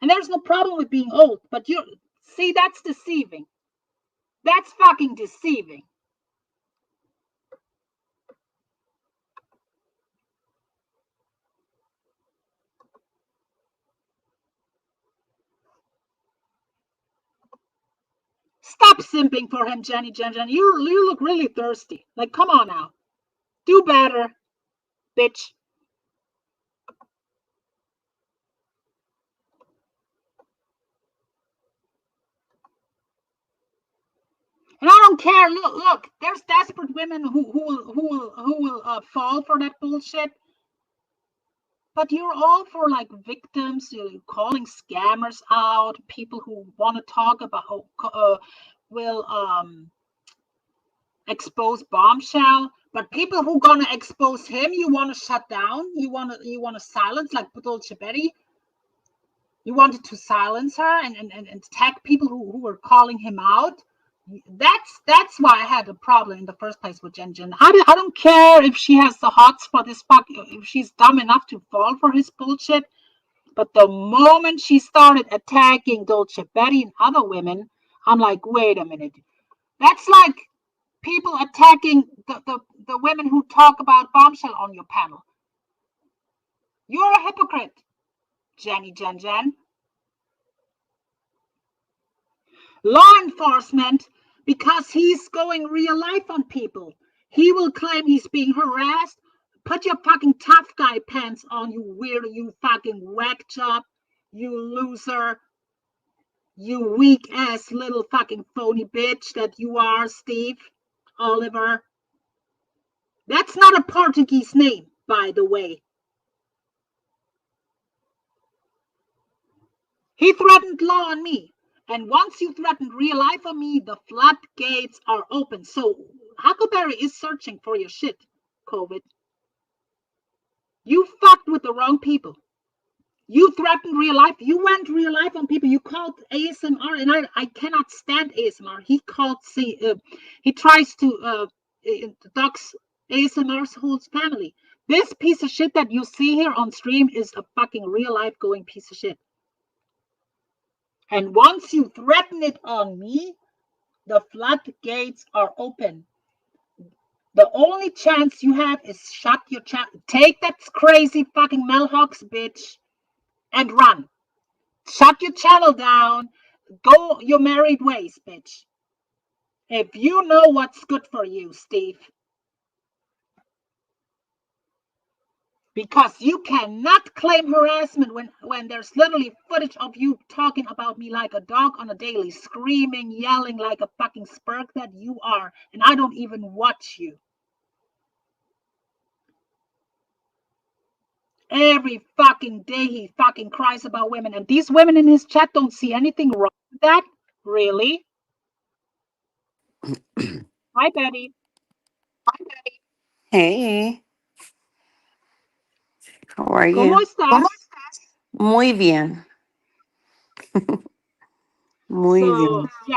And there's no problem with being old, but you see, that's deceiving. That's fucking deceiving. Stop simping for him, Jenny Jen. You look really thirsty. Like, come on now. Do better, bitch. And I don't care. Look. There's desperate women who will fall for that bullshit. But you're all for like victims. You're calling scammers out. People who want to talk about will expose Bombshell. But people who gonna expose him, you want to shut down. You want to silence, like Dolce Betty. You wanted to silence her and attack people who were calling him out. That's why I had a problem in the first place with Jen. I don't care if she has the hots for this if she's dumb enough to fall for his bullshit. But the moment she started attacking Dolce Betty and other women, I'm like, wait a minute. That's like people attacking the women who talk about Bombshell on your panel. You're a hypocrite, Jenny Jen. Law enforcement, because he's going real life on people. He will claim he's being harassed. Put your fucking tough guy pants on, you weirdo, you fucking whack job, you loser, you weak ass little fucking phony bitch that you are, Steve Oliver. That's not a Portuguese name, by the way. He threatened law on me. And once you threaten real life on me, the floodgates are open. So Huckleberry is searching for your shit, COVID. You fucked with the wrong people. You threatened real life. You went real life on people. You called ASMR, and I cannot stand ASMR. He tries to dox ASMR's whole family. This piece of shit that you see here on stream is a fucking real life going piece of shit. And once you threaten it on me, the floodgates are open. The only chance you have is shut your chat. Take that crazy fucking Mel Hox bitch and run. Shut your channel down. Go your married ways, bitch. If you know what's good for you, Steve. Because you cannot claim harassment when there's literally footage of you talking about me like a dog on a daily, screaming, yelling like a fucking spurk that you are, and I don't even watch you. Every fucking day he fucking cries about women, and these women in his chat don't see anything wrong with that. Really? Hi, Betty. Hey, how are ¿Cómo you? estás? Muy bien, muy So, bien. yeah.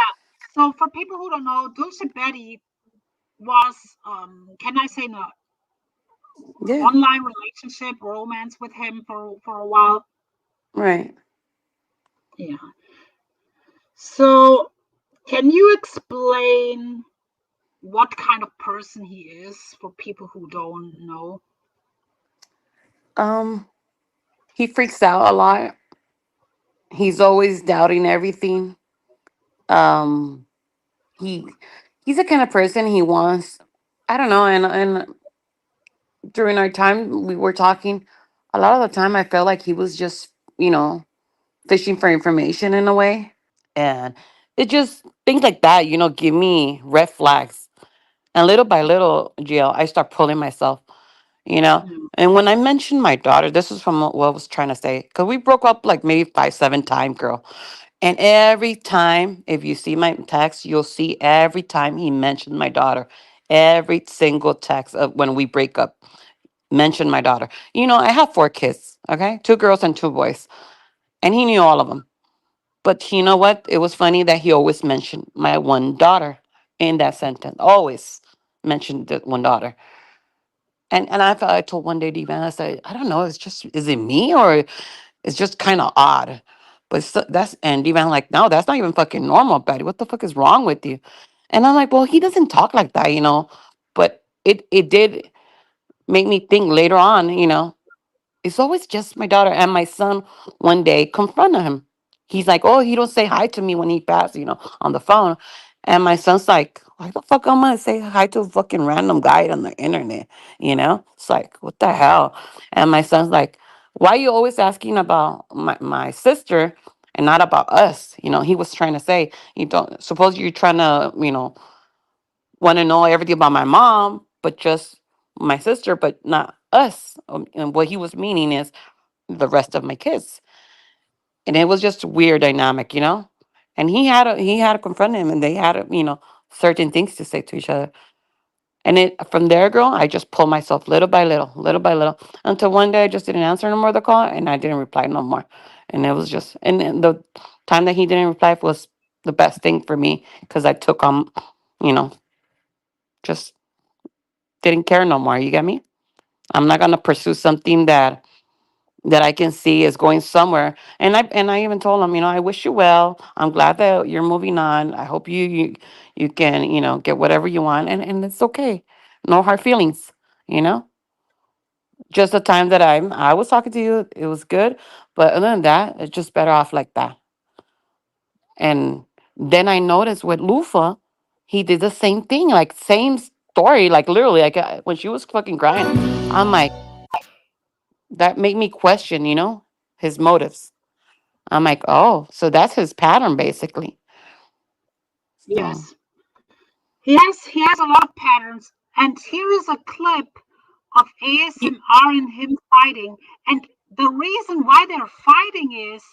So, for people who don't know, Dulce Betty was, can I say, no, Yeah, online relationship, romance with him for a while. right. Yeah. So, can you explain what kind of person he is for people who don't know? Um, he freaks out a lot. He's always doubting everything. Um, he he's the kind of person he wants. I don't know. And during our time we were talking, a lot of the time I felt like he was just fishing for information in a way, and it just things like that. Give me red flags. And little by little, Gio, I start pulling myself, you know. Mm, And when I mentioned my daughter, this is from what I was trying to say, because we broke up like maybe 5, 7 times, girl. And every time, if you see my text, you'll see every time he mentioned my daughter. Every single text of when we break up, mention my daughter. I have 4 kids, okay? 2 girls and 2 boys. And he knew all of them. But you know what? It was funny that he always mentioned my one daughter in that sentence. Always mentioned the one daughter. And I told one day Divan, I said, I don't know, is it me or it's just kind of odd. But that's and Divan like, no, that's not even fucking normal, Betty. What the fuck is wrong with you? And I'm like, well, he doesn't talk like that. But it did make me think later on. It's always just my daughter. And my son one day confronted him. He's like, oh, he don't say hi to me when he passed, on the phone. And my son's like, why the fuck am I gonna say hi to a fucking random guy on the internet? It's like, what the hell? And my son's like, why you always asking about my sister and not about us? He was trying to say, you don't suppose you're trying to, want to know everything about my mom, but just my sister, but not us. And what he was meaning is the rest of my kids. And it was just a weird dynamic. And he had to confront him, and they had certain things to say to each other. And from there, girl, I just pulled myself little by little, until one day I just didn't answer no more the call, and I didn't reply no more. And it was just, and then the time that he didn't reply was the best thing for me because I took you know, just didn't care no more. You get me? I'm not gonna pursue something that I can see is going somewhere. And I even told him, I wish you well. I'm glad that you're moving on. I hope you can, get whatever you want, and it's okay. No hard feelings, you know? Just the time that I was talking to you, it was good. But other than that, it's just better off like that. And then I noticed with Lufa, he did the same thing, like same story, like literally, like when she was fucking crying, I'm like, that made me question, his motives. I'm like, oh, so that's his pattern basically. So, yes. He has a lot of patterns. And here is a clip of ASMR and him fighting. And the reason why they're fighting is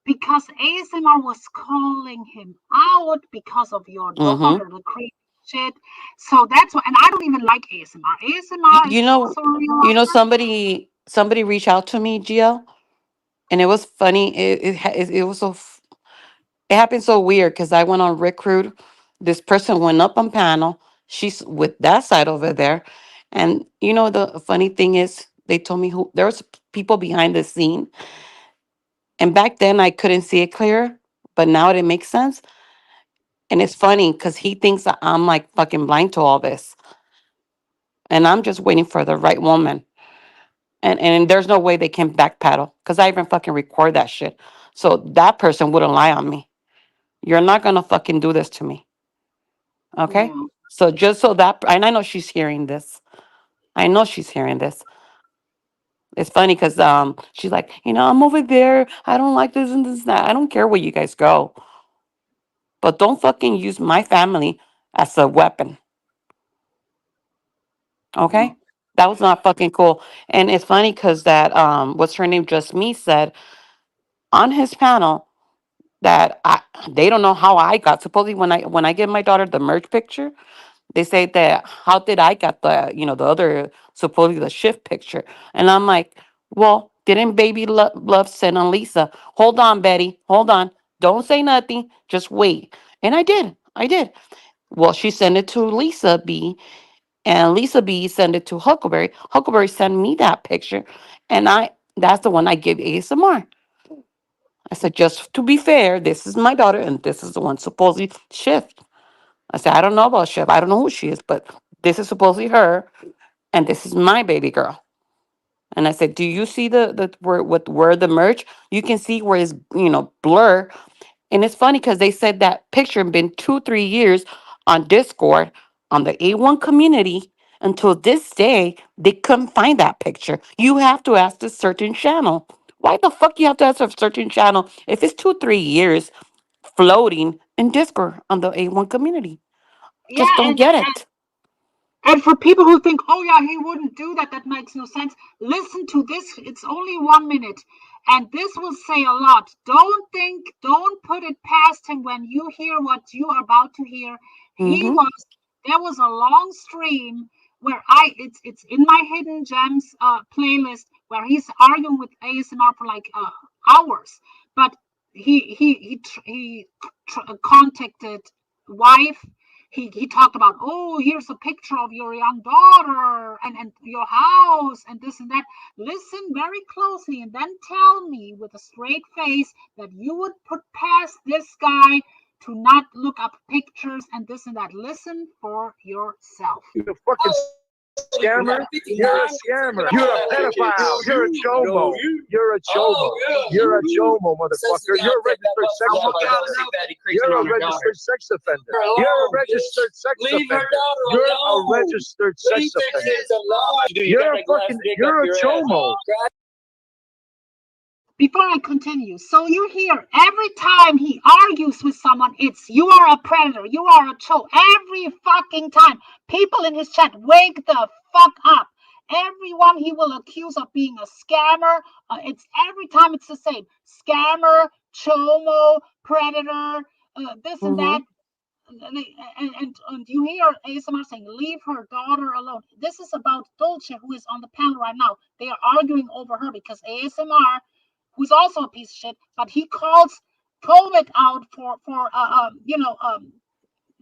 because ASMR was calling him out because of your mm-hmm. daughter, the crazy shit. So that's why, and I don't even like ASMR. you, ASMR is you know, also a real actor. somebody reached out to me, Gio, and it was funny. It was it happened so weird because I went on Recruit. This person went up on panel. She's with that side over there, and the funny thing is, they told me who there was people behind the scene, and back then I couldn't see it clear, but now it makes sense. And it's funny because he thinks that I'm like fucking blind to all this. And I'm just waiting for the right woman. And there's no way they can backpedal because I even fucking record that shit. So that person wouldn't lie on me. You're not gonna fucking do this to me. Okay? Yeah. So just so that, and I know she's hearing this. I know she's hearing this. It's funny because she's like, I'm over there. I don't like this and this and that. I don't care where you guys go. But don't fucking use my family as a weapon. Yeah. Okay? That was not fucking cool. And it's funny because that what's her name? Just Me said on his panel that they don't know how I got, supposedly when I give my daughter the merch picture, they say that how did I get the other supposedly the shift picture. And I'm like, well, didn't baby love send on Lisa? Hold on, Betty, hold on, don't say nothing, just wait. And I did. Well, she sent it to Lisa B, and Lisa B sent it to Huckleberry sent me that picture, and that's the one I gave ASMR. I said, just to be fair, this is my daughter, and this is the one supposedly shift. I said, I don't know about Shiv. I don't know who she is, but this is supposedly her, and this is my baby girl. And I said, do you see the where the merch? You can see where it's blur. And it's funny because they said that picture had been 2-3 years on Discord on the A1 community. Until this day, they couldn't find that picture. You have to ask a certain channel. Why the fuck you have to ask a certain channel if it's 2-3 years floating in Discord on the A1 community? Just Yeah, don't get it. and for people who think, oh yeah, he wouldn't do that, that makes no sense. Listen to this. It's only 1 minute. And this will say a lot. Don't put it past him when you hear what you are about to hear. Mm-hmm. There was a long stream where it's in my hidden gems playlist where he's arguing with ASMR for like hours. But he contacted wife. He talked about, oh, here's a picture of your young daughter and your house and this and that. Listen very closely and then tell me with a straight face that you would put past this guy to not look up pictures and this and that. Listen for yourself. You fucking scammer. You're a scammer. You're a pedophile. You're a chomo. You're a chomo. You're a chomo, motherfucker. You're a registered sex offender. You're a registered sex offender. You're a registered sex offender. You're a registered sex offender. You're a chomo. Before I continue, so you hear every time he argues with someone, it's you are a predator, you are a troll. Every fucking time. People in his chat, wake the fuck up. Everyone he will accuse of being a scammer. It's every time it's the same. Scammer, chomo, predator, this and Mm-hmm. that. And you hear ASMR saying, leave her daughter alone. This is about Dolce, who is on the panel right now. They are arguing over her because ASMR, who's also a piece of shit, but he calls COVID out for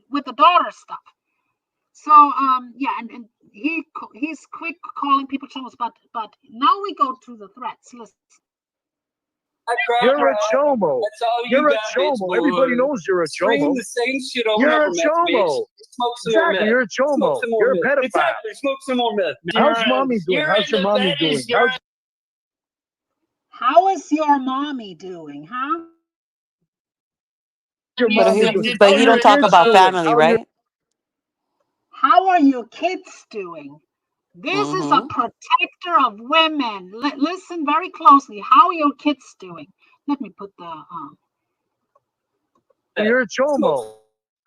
with the daughter stuff. So yeah, and he's quick calling people chumos, but now we go to the threats. Listen. You're a chomo. You're a chomo. Everybody knows you're a chomo. The same shit over You're a and over, chomo. Smoke some more Exactly. meth. You're a chomo. You're a pedophile. Exactly. Smoke some more meth. How's mommy doing? How's your mommy doing? How is your mommy doing, huh? Your But mommy he, doing? but How he your don't talk kids about doing? family, right? How are your kids doing? This is a Mm-hmm. protector of women. Listen very closely. How are your kids doing? Let me put the You're a chomo.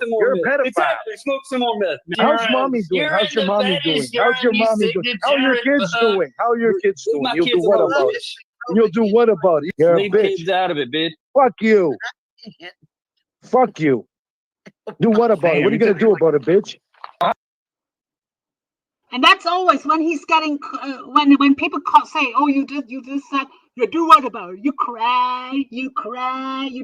You're a pedophile. Exactly. Smoke some more meth. How's mommy doing? How's your mommy doing? How's your mommy doing? How are your kids doing? How are your kids doing? You'll do what about it? You'll do what about it? You're a Leave bitch. kids out of it, bitch. Fuck you. Fuck you. Do what about it? What are you gonna do about it, bitch? and that's always when he's getting when people say, oh, you did that. You do what about it? You cry. You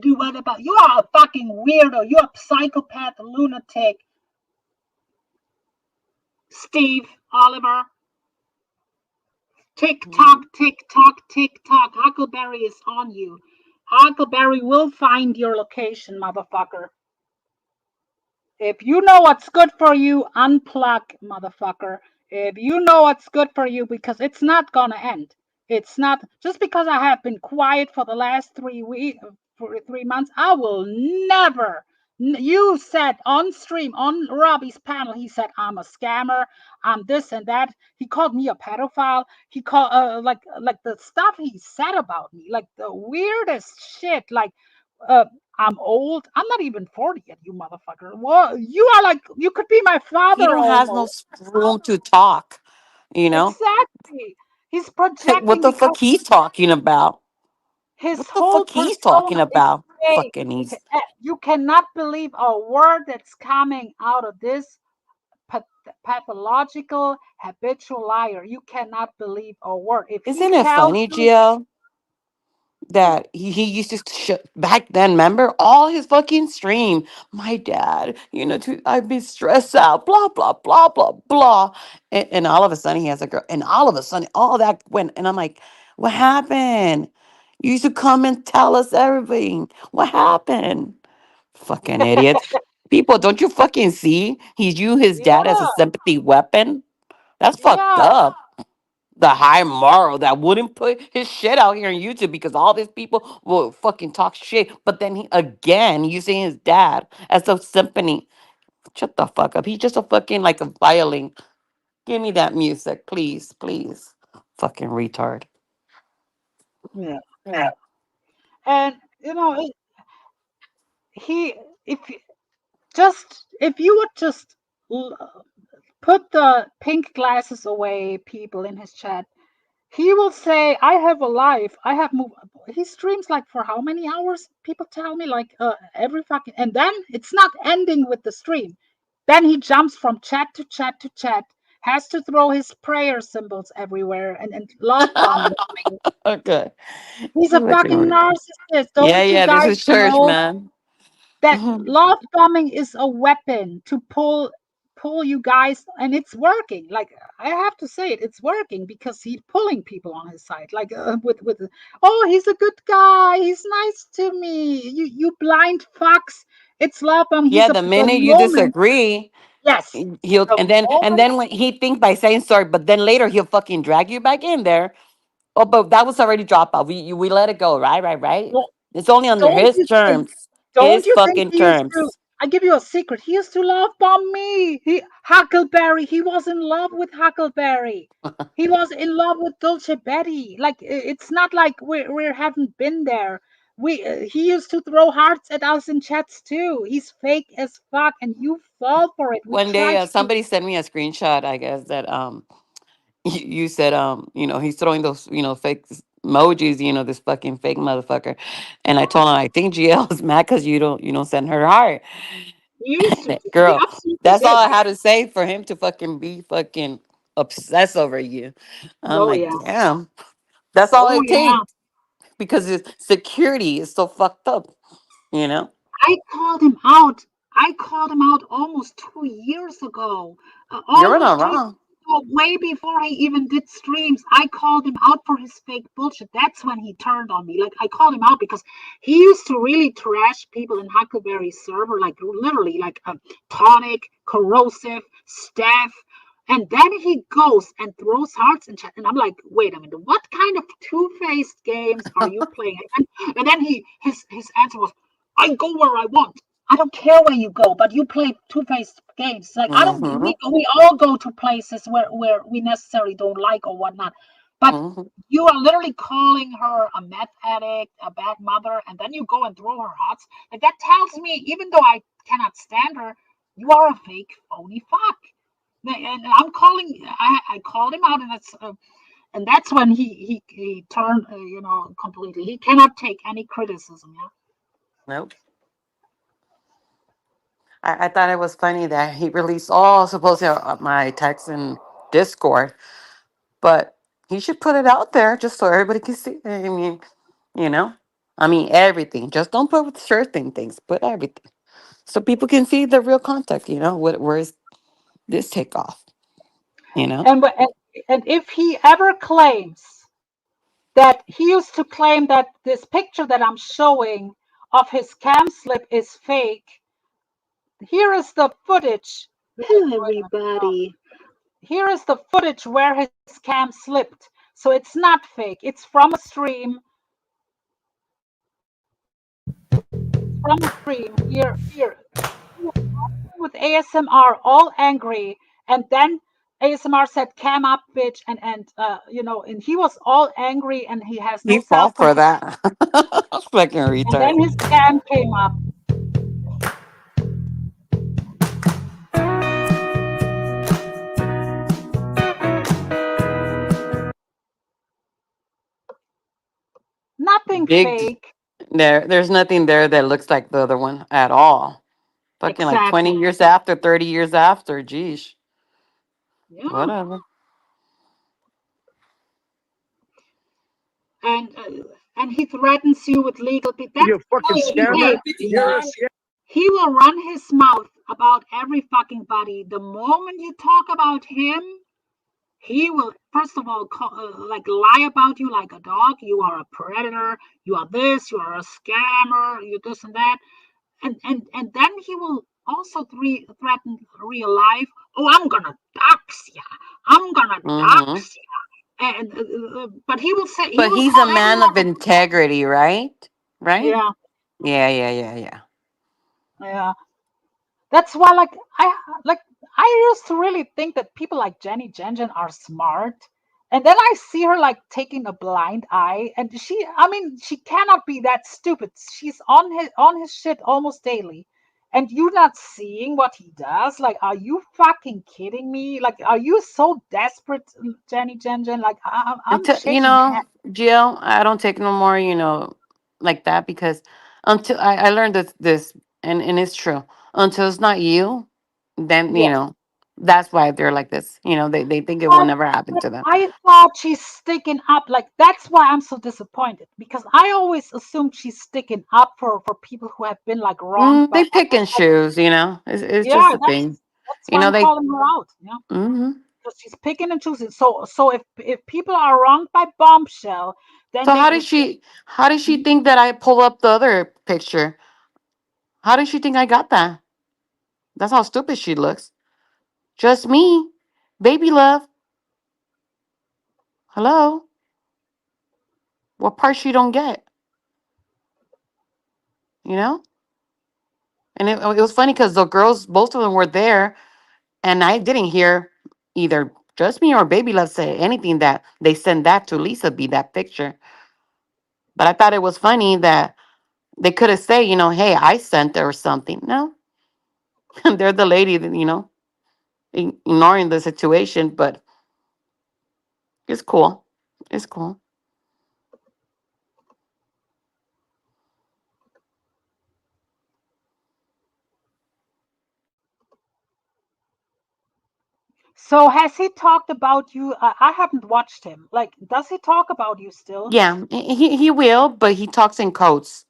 do what about it? You are a fucking weirdo. You're a psychopath, a lunatic. Steve Oliver. Tick tock, tick tock, tick tock. Huckleberry is on you. Huckleberry will find your location, motherfucker. If you know what's good for you, unplug, motherfucker. If you know what's good for you, because it's not gonna end. It's not just because I have been quiet for the last 3 weeks, for 3 months. I will never. You said on stream, on Robbie's panel, he said I'm a scammer, I'm this and that. He called me a pedophile. He called like the stuff he said about me, like the weirdest shit. Like, uh, I'm old. I'm not even 40 yet, you motherfucker. Well, you are like you could be my He father don't has no almost. room to talk, you know? Exactly. He's What projecting the because fuck he's talking about? his What the whole fuck he's talking persona is about? fake. Fucking he's You cannot believe a word that's coming out of this pathological habitual liar. You cannot believe a word. If he isn't it tells funny, you, GL, yeah, that he used to back then, remember all his fucking stream. My dad, I'd be stressed out, blah, blah, blah, blah, blah. And all of a sudden he has a girl, and all of a sudden all that went, and I'm like, what happened? You used to come and tell us everything. What happened? Fucking idiots. People, don't you fucking see? He's used his dad as a yeah, sympathy weapon. That's fucked yeah, up. The high moral that wouldn't put his shit out here on YouTube because all these people will fucking talk shit. But then he again using his dad as a symphony. Shut the fuck up. He's just a fucking like a violin. Give me that music, please, please. Fucking retard. yeah. Yeah. And he if if you would just put the pink glasses away, people in his chat. He will say, I have a life. I have moved. He streams like for how many hours? People tell me like every fucking, and then it's not ending with the stream. Then he jumps from chat to chat to chat, has to throw his prayer symbols everywhere and love bombing. Okay. He's a Fucking fucking retard. narcissist. Yeah, Don't you yeah, this guys is church, know man. that love bombing is a weapon to pull you guys, and it's working. Like, I have to say it's working because he's pulling people on his side, like with oh, he's a good guy, he's nice to me, you blind fucks. It's love bombing. Yeah, He's the the minute you moment. disagree, Yes, he'll the and moment. then when he thinks by saying sorry, but then later he'll fucking drag you back in there. Oh, but that was already dropped out. We let it go, right, right, right. Don't It's only under don't his you think? terms, Don't his you think fucking he used to? terms. I give you a secret. He used to love bomb me. Huckleberry. He was in love with Huckleberry. He was in love with Dolce Betty. Like, it's not like we haven't been there. He used to throw hearts at us in chats too. He's fake as fuck, and you fall for it. We One day, tried to. somebody sent me a screenshot. I guess that you said he's throwing those fake emojis. This fucking fake motherfucker. And I Yeah, told him I think GL is mad because you don't send her heart. he used to. He Girl, absolutely that's all did. I had to say for him to fucking be fucking obsessed over you. I'm Oh like, yeah. damn. That's all Oh it yeah. takes because his security is so fucked up, you know? I called him out. I called him out almost 2 years ago. You're Almost not 2 years wrong. ago, way before he even did streams. I called him out for his fake bullshit. That's when he turned on me. Like, I called him out because he used to really trash people in Huckleberry's server, like literally, like tonic, corrosive, Steph. And then he goes and throws hearts in chat. And I'm like, wait a minute, what kind of two-faced games are you playing? And then his answer was, I go where I want. I don't care where you go, but you play two-faced games. Like, I don't. Mm-hmm. We all go to places where we necessarily don't like or whatnot. But Mm-hmm. you are literally calling her a meth addict, a bad mother, and then you go and throw her hearts. Like, that tells me, even though I cannot stand her, you are a fake, phony fuck. And I'm calling. I called him out, and that's when he turned, completely. He cannot take any criticism. Yeah. Nope. I thought it was funny that he released all supposedly my text in Discord, but he should put it out there just so everybody can see. I mean, you know, everything. Just don't put with certain things. Put everything so people can see the real contact. Where's this takeoff? You know. And, and if he ever claims that he used to claim that this picture that I'm showing of his cam slip is fake, here is the footage. Hello, everybody. Here is the footage where his cam slipped. So it's not fake. It's from a stream. From a stream. Here. With ASMR, all angry, and then ASMR said, "Cam up, bitch," and he was all angry, and he has no He fall self for control. that. Fucking And retard. then his cam came up. Nothing Big. fake. There's nothing there that looks like the other one at all. Fucking like 20 Exactly. years after, 30 years after. Geez. Yeah. Whatever. And he threatens you with legal. That's You fucking how he scammer. behaves. You're a scammer. He will run his mouth about every fucking body. The moment you talk about him, he will first of all lie about you like a dog. You are a predator. You are this. You are a scammer. You this and that. And then he will also threaten real life. Oh, I'm gonna dox ya. I'm gonna Mm-hmm. dox ya. And but he will say he But will he's a call man of everyone. integrity, right? Right? Yeah, Yeah, yeah, yeah, yeah. yeah. That's why, like, I used to really think that people like Jenny Gengen are smart, and then I see her like taking a blind eye, and I mean, she cannot be that stupid. She's on his shit almost daily, and you're not seeing what he does. Like, are you fucking kidding me? Like, are you so desperate, Jenny Gengen? Like, I'm Until, shaking hands. Jill, I don't take no more, like that because until I learned this and it's true. Until it's not you, then Yes. that's why they're like this. They think it will But, never happen but to them. I thought she's sticking up. Like, that's why I'm so disappointed, because I always assumed she's sticking up for people who have been like wronged by They pick other. and choose, it's Yeah, just a thing. that's why I'm They calling her out. Yeah, hmm because she's picking and choosing. So if people are wronged by Bombshell, then So they how did she think that I pull up the other picture? How did she think I got that? That's how stupid she looks. Just me. Baby love. Hello? What part she don't get? You know? And it was funny because the girls, both of them were there, and I didn't hear either Just Me or Baby Love say anything that they sent that to Lisa be that picture. But I thought it was funny that they could have say, hey, I sent her or something. No, they're the lady that, ignoring the situation, but it's cool. It's cool. So has he talked about you? I haven't watched him. Like, does he talk about you still? Yeah, he will, but he talks in codes.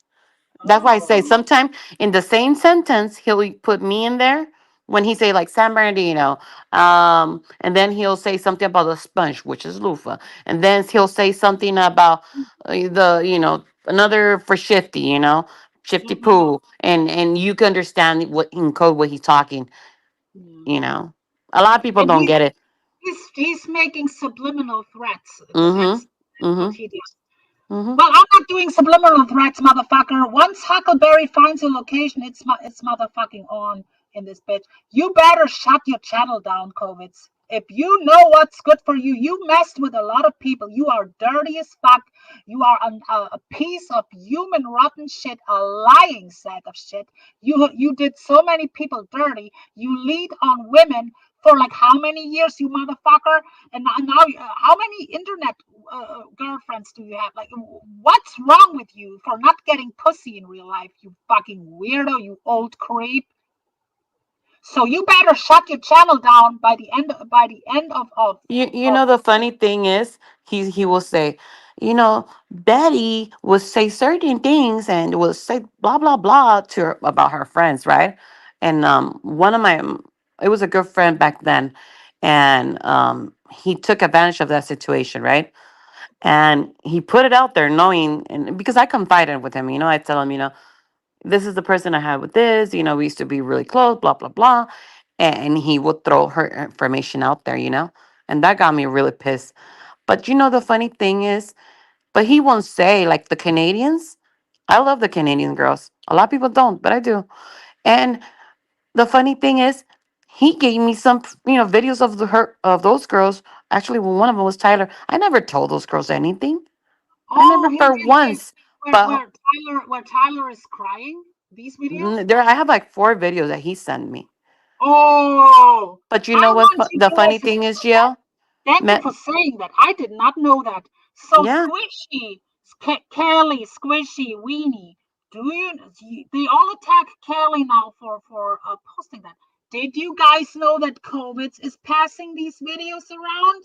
That's why I say Oh, sometimes in the same sentence he'll put me in there when he say like San Bernardino, and then he'll say something about the sponge, which is loofah, and then he'll say something about the another for shifty, shifty mhm. poo, and you can understand what in code what he's talking. Yeah. You know, a lot of people And don't get it. he's making subliminal threats. Mm-hmm. That's what Mm-hmm. he does. Mm-hmm. Well, I'm not doing subliminal threats, motherfucker. Once Huckleberry finds your location, it's motherfucking on in this bitch. You better shut your channel down, Kovics. If you know what's good for you, you messed with a lot of people. You are dirty as fuck. You are a piece of human rotten shit, a lying sack of shit. You did so many people dirty. You lead on women for like how many years, you motherfucker? And now how many internet girlfriends do you have? Like, what's wrong with you for not getting pussy in real life, you fucking weirdo, you old creep? So you better shut your channel down by the end You of know the funny thing is he will say, Betty will say certain things and will say blah blah blah to her about her friends, right? And one of my it was a good friend back then, and he took advantage of that situation, right? And he put it out there knowing, and because I confided with him, I tell him, this is the person I had with this, we used to be really close, blah, blah, blah. And he would throw her information out there, and that got me really pissed. But you know the funny thing is, but he won't say like the Canadians. I love the Canadian girls. A lot of people don't, but I do. And the funny thing is, he gave me some, videos of those girls. Actually, well, one of them was Tyler. I never told those girls anything. I Oh, never he for really once. But where Tyler is crying. These videos. there, I have like 4 videos that he sent me. Oh, But you I know what's want you the funny guys to thing is, know that. Jill? Thank you Met, for saying that. I did not know that. So yeah, Squishy, Kelly, Squishy, Weenie. They all attack Kelly now for posting that. Did you guys know that COVID is passing these videos around?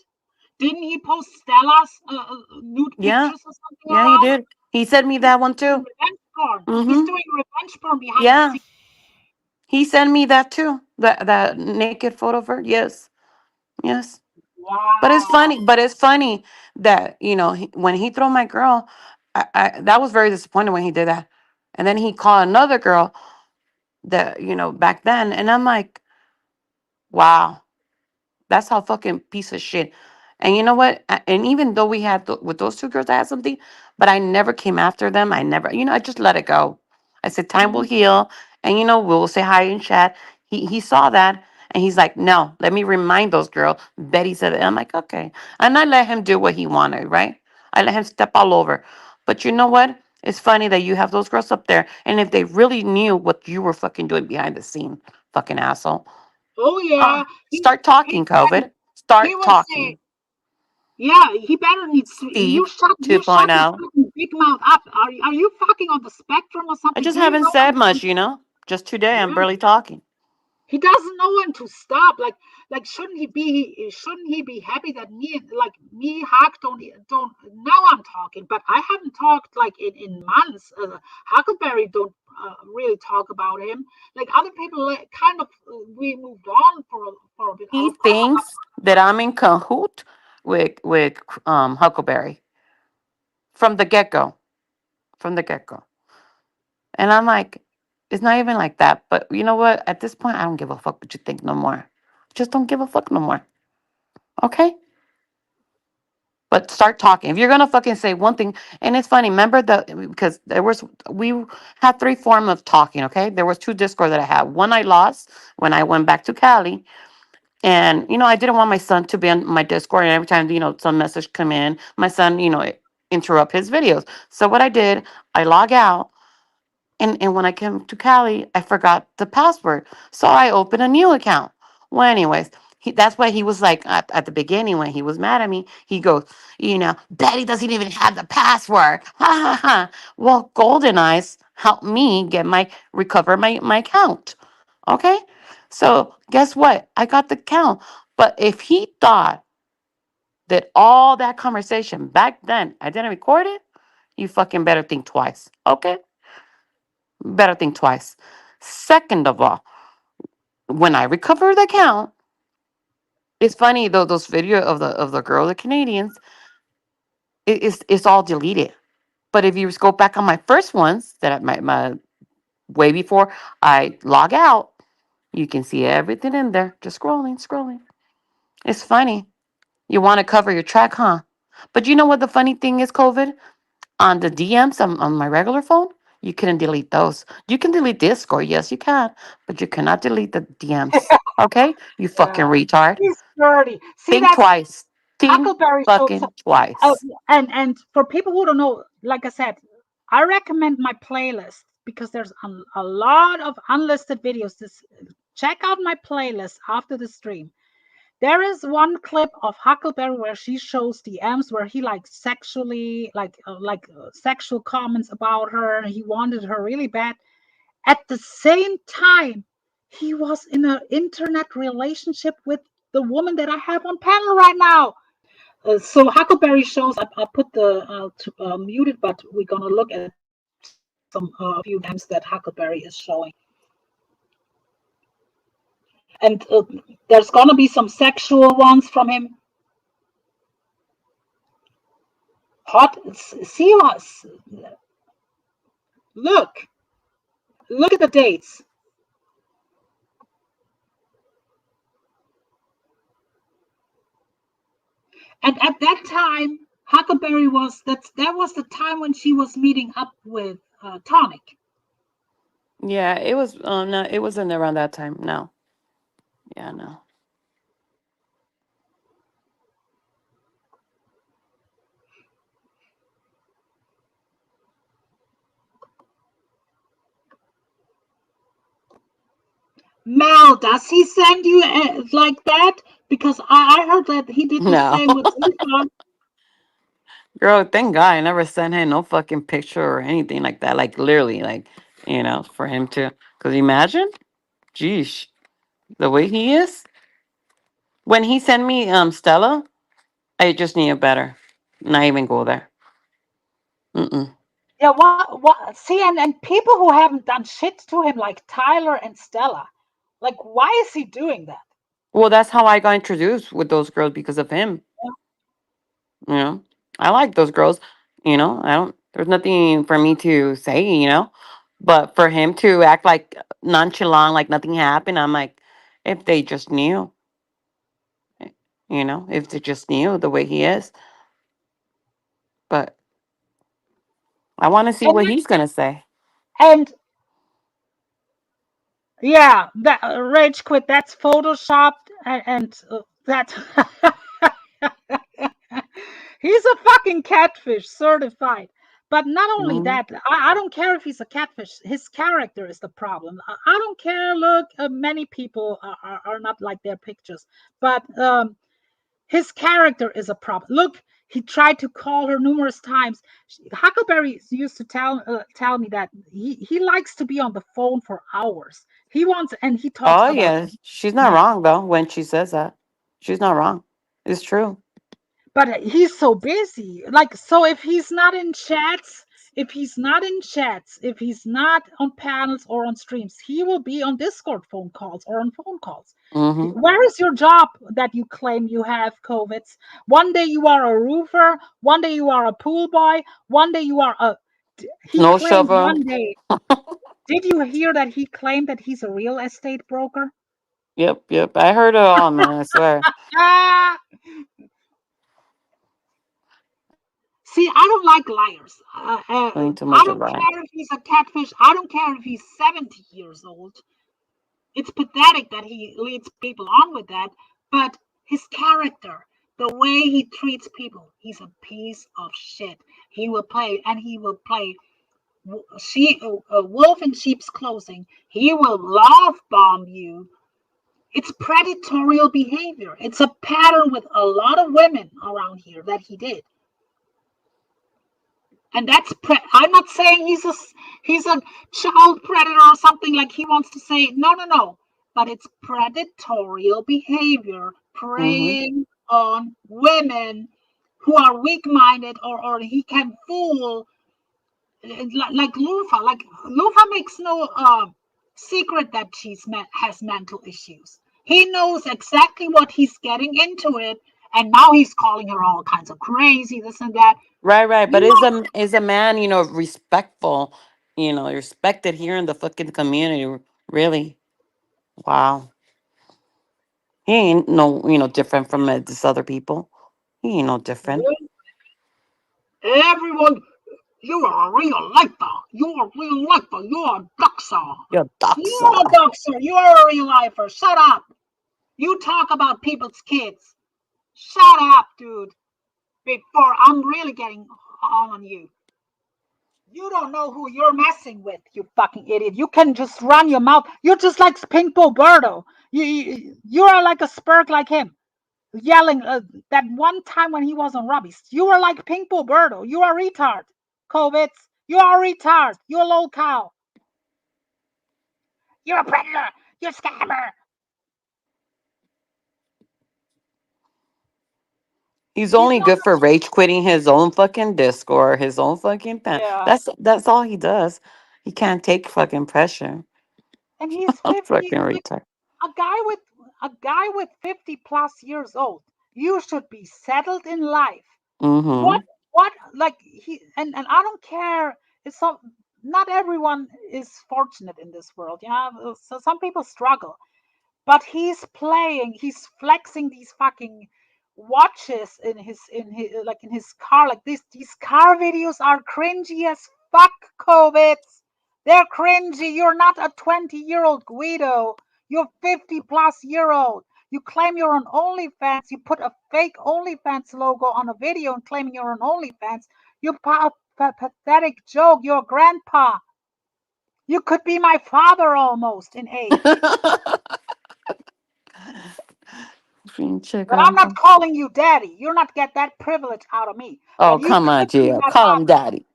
Didn't he post Stella's nude yeah, pictures or something yeah. He around? did. He sent me He's that one doing too. revenge porn. He's Mm-hmm. doing revenge porn behind the Yeah, scenes. he sent me that too. That naked photo of her. Yes, yes. But it's Wow. funny. But it's funny that when he threw my girl, that was very disappointing when he did that. And then he called another girl that back then, and I'm like, wow, that's how fucking piece of shit. And you know what? And even though we had with those 2 girls, I had something, but I never came after them. I never, I just let it go. I said, time will Mhm. heal, and we'll say hi in chat. He saw that, and he's like, no, let me remind those girls. Betty said it. I'm like, okay, and I let him do what he wanted, right? I let him step all over. But you know what? It's funny that you have those girls up there, and if they really knew what you were fucking doing behind the scene, fucking asshole. Oh Oh, yeah. start He talking, said COVID. he Start will say, talking. yeah, he better need Steve you shut your 2.0. fucking big mouth up. Are you fucking on the spectrum or I something? just Do you haven't know said when much, Just today I'm yeah. barely talking. He doesn't know when to stop. Like shouldn't he be happy that me Huck don't now I'm talking, but I haven't talked like in months. Huckleberry don't really talk about him. Like other people kind of we moved on for a bit. He thinks that I'm in cahoot with Huckleberry from the get go. From the get go. And I'm like, it's not even like that. But you know what? At this point, I don't give a fuck what you think no more. Just don't give a fuck no more. Okay? But start talking. If you're gonna fucking say one thing, and it's funny, remember because we had 3 forms of talking, okay? There was 2 Discord that I had. One I lost when I went back to Cali. And I didn't want my son to be on my Discord, and every time, some message come in, my son, interrupt his videos. So what I did, I log out, and when I came to Cali, I forgot the password. So I opened a new account. Well, anyways, that's why he was like at the beginning when he was mad at me, he goes, Betty doesn't even have the password. Ha ha ha. Well, Golden Eyes helped me recover my account. Okay? So guess what? I got the account. But if he thought that all that conversation back then I didn't record it, you fucking better think twice. Okay? Better think twice. Second of all, when I recover the account, it's funny though those video of the girl, the Canadians, it's all deleted. But if you just go back on my first ones that my way before I log out, you can see everything in there. Just scrolling, scrolling. It's funny. You want to cover your track, huh? But you know what the funny thing is, COVID? On the DMs on my regular phone, you couldn't delete those. You can delete Discord, yes, you can, but you cannot delete the DMs. Okay? You fucking retard. He's dirty. See, Think that's twice. Think Huckleberry showed some. fucking twice. And for people who don't know, like I said, I recommend my playlist because there's a lot of unlisted videos. Check out my playlist after the stream. There is one clip of Huckleberry where she shows DMs where he like sexually sexual comments about her. He wanted her really bad. At the same time, he was in an internet relationship with the woman that I have on panel right now. So Huckleberry shows. I put the muted, but we're gonna look at some few DMs that Huckleberry is showing, and there's gonna be some sexual ones from him. Hot, see us. Look at the dates. And at that time, Huckleberry that was the time when she was meeting up with Tonic. Yeah, it was. No, it wasn't around that time. No. Yeah, no. Mel, does he send you like that? Because I heard that he did the No. same with Lisa. Girl, thank God I never sent him no fucking picture or anything like that. Like literally, like, for him to. Cause imagine, jeez, the way he is. When he sent me Stella, I just knew better. Not even go there. Mm-mm. Yeah, what? See, and people who haven't done shit to him, like Tyler and Stella, like, why is he doing that? Well, that's how I got introduced with those girls because of him. You know, I like those girls. I don't. There's nothing for me to say. But for him to act like nonchalant, like nothing happened, I'm like, if they just knew, if they just knew the way he is. But I want to see what he's gonna say. And yeah, that rage quit. That's photoshopped, and that he's a fucking catfish, certified. But not only Hmm. that, I don't care if he's a catfish. His character is the problem. I don't care. Look, many people are not like their pictures, but his character is a problem. Look, he tried to call her numerous times. Huckleberry used to tell me that he likes to be on the phone for hours. He wants, and he talks Oh about yeah, she's not men. wrong though when she says that. She's not wrong. It's true. But he's so busy. Like, so if he's not in chats, if he's not on panels or on streams, he will be on Discord phone calls or on phone calls. Hmm. Where is your job that you claim you have, COVIDs? One day you are a roofer, one day you are a pool boy, one day you are a. He No claimed shovel. one day. Did you hear that he claimed that he's a real estate broker? Yep, yep. I heard it all, man. I swear. Ah! See, I don't like liars. Doing too I much of don't that. care if he's a catfish. I don't care if he's 70 years old. It's pathetic that he leads people on with that, but his character, the way he treats people, he's a piece of shit. He will play wolf in sheep's clothing. He will love bomb you. It's predatory behavior. It's a pattern with a lot of women around here that he did. And I'm not saying he's a child predator or something like he wants to say. No, no, no. But it's predatory behavior, Hmm. preying on women who are weak-minded, or he can fool like Lufa. Like Lufa makes no secret that has mental issues. He knows exactly what he's getting into it, and now he's calling her all kinds of crazy, this and that. Right, right. But You is a man, respectful, respected here in the fucking community. Really? Wow. He ain't no, different from this other people. He ain't no different. know, everyone, you are a real lifer. You are a real lifer. You are a doxer. You're a You are a doxer. doxer. You are a real lifer. Shut up. You talk about people's kids. Shut up, dude. Before I'm really getting on you. You don't know who you're messing with, you fucking idiot. You can just run your mouth. You're just like Pink Boberto. You are like a spurk like him, yelling that one time when he was on Robbie's. You were like Pink Boberto. You are a retard, Kovitz. You are a retard. You're a low cow. You're a predator. You're a scammer. He's He's only not. good for rage quitting his own fucking disc or his own fucking pen. Yeah, That's all he does. He can't take fucking pressure. and he's 50. Fucking Like retard. a guy with 50 plus years old. You should be settled in life. What Mm-hmm. what like he and I don't care. It's some Not everyone is fortunate in this world. Yeah, so some people struggle. But he's flexing these fucking watches in his like in his car. Like these car videos are cringy as fuck, COVID. They're cringy. You're not a 20-year-old Guido. You're 50-plus-year-old. You claim you're on OnlyFans. You put a fake OnlyFans logo on a video and claiming you're on OnlyFans. You pathetic joke. You're a grandpa. You could be my father almost in age. Pinche But I'm grandpa. not calling you daddy. You'll not get that privilege out of me. Oh, But you come on, could be Gio. my Call him father. daddy.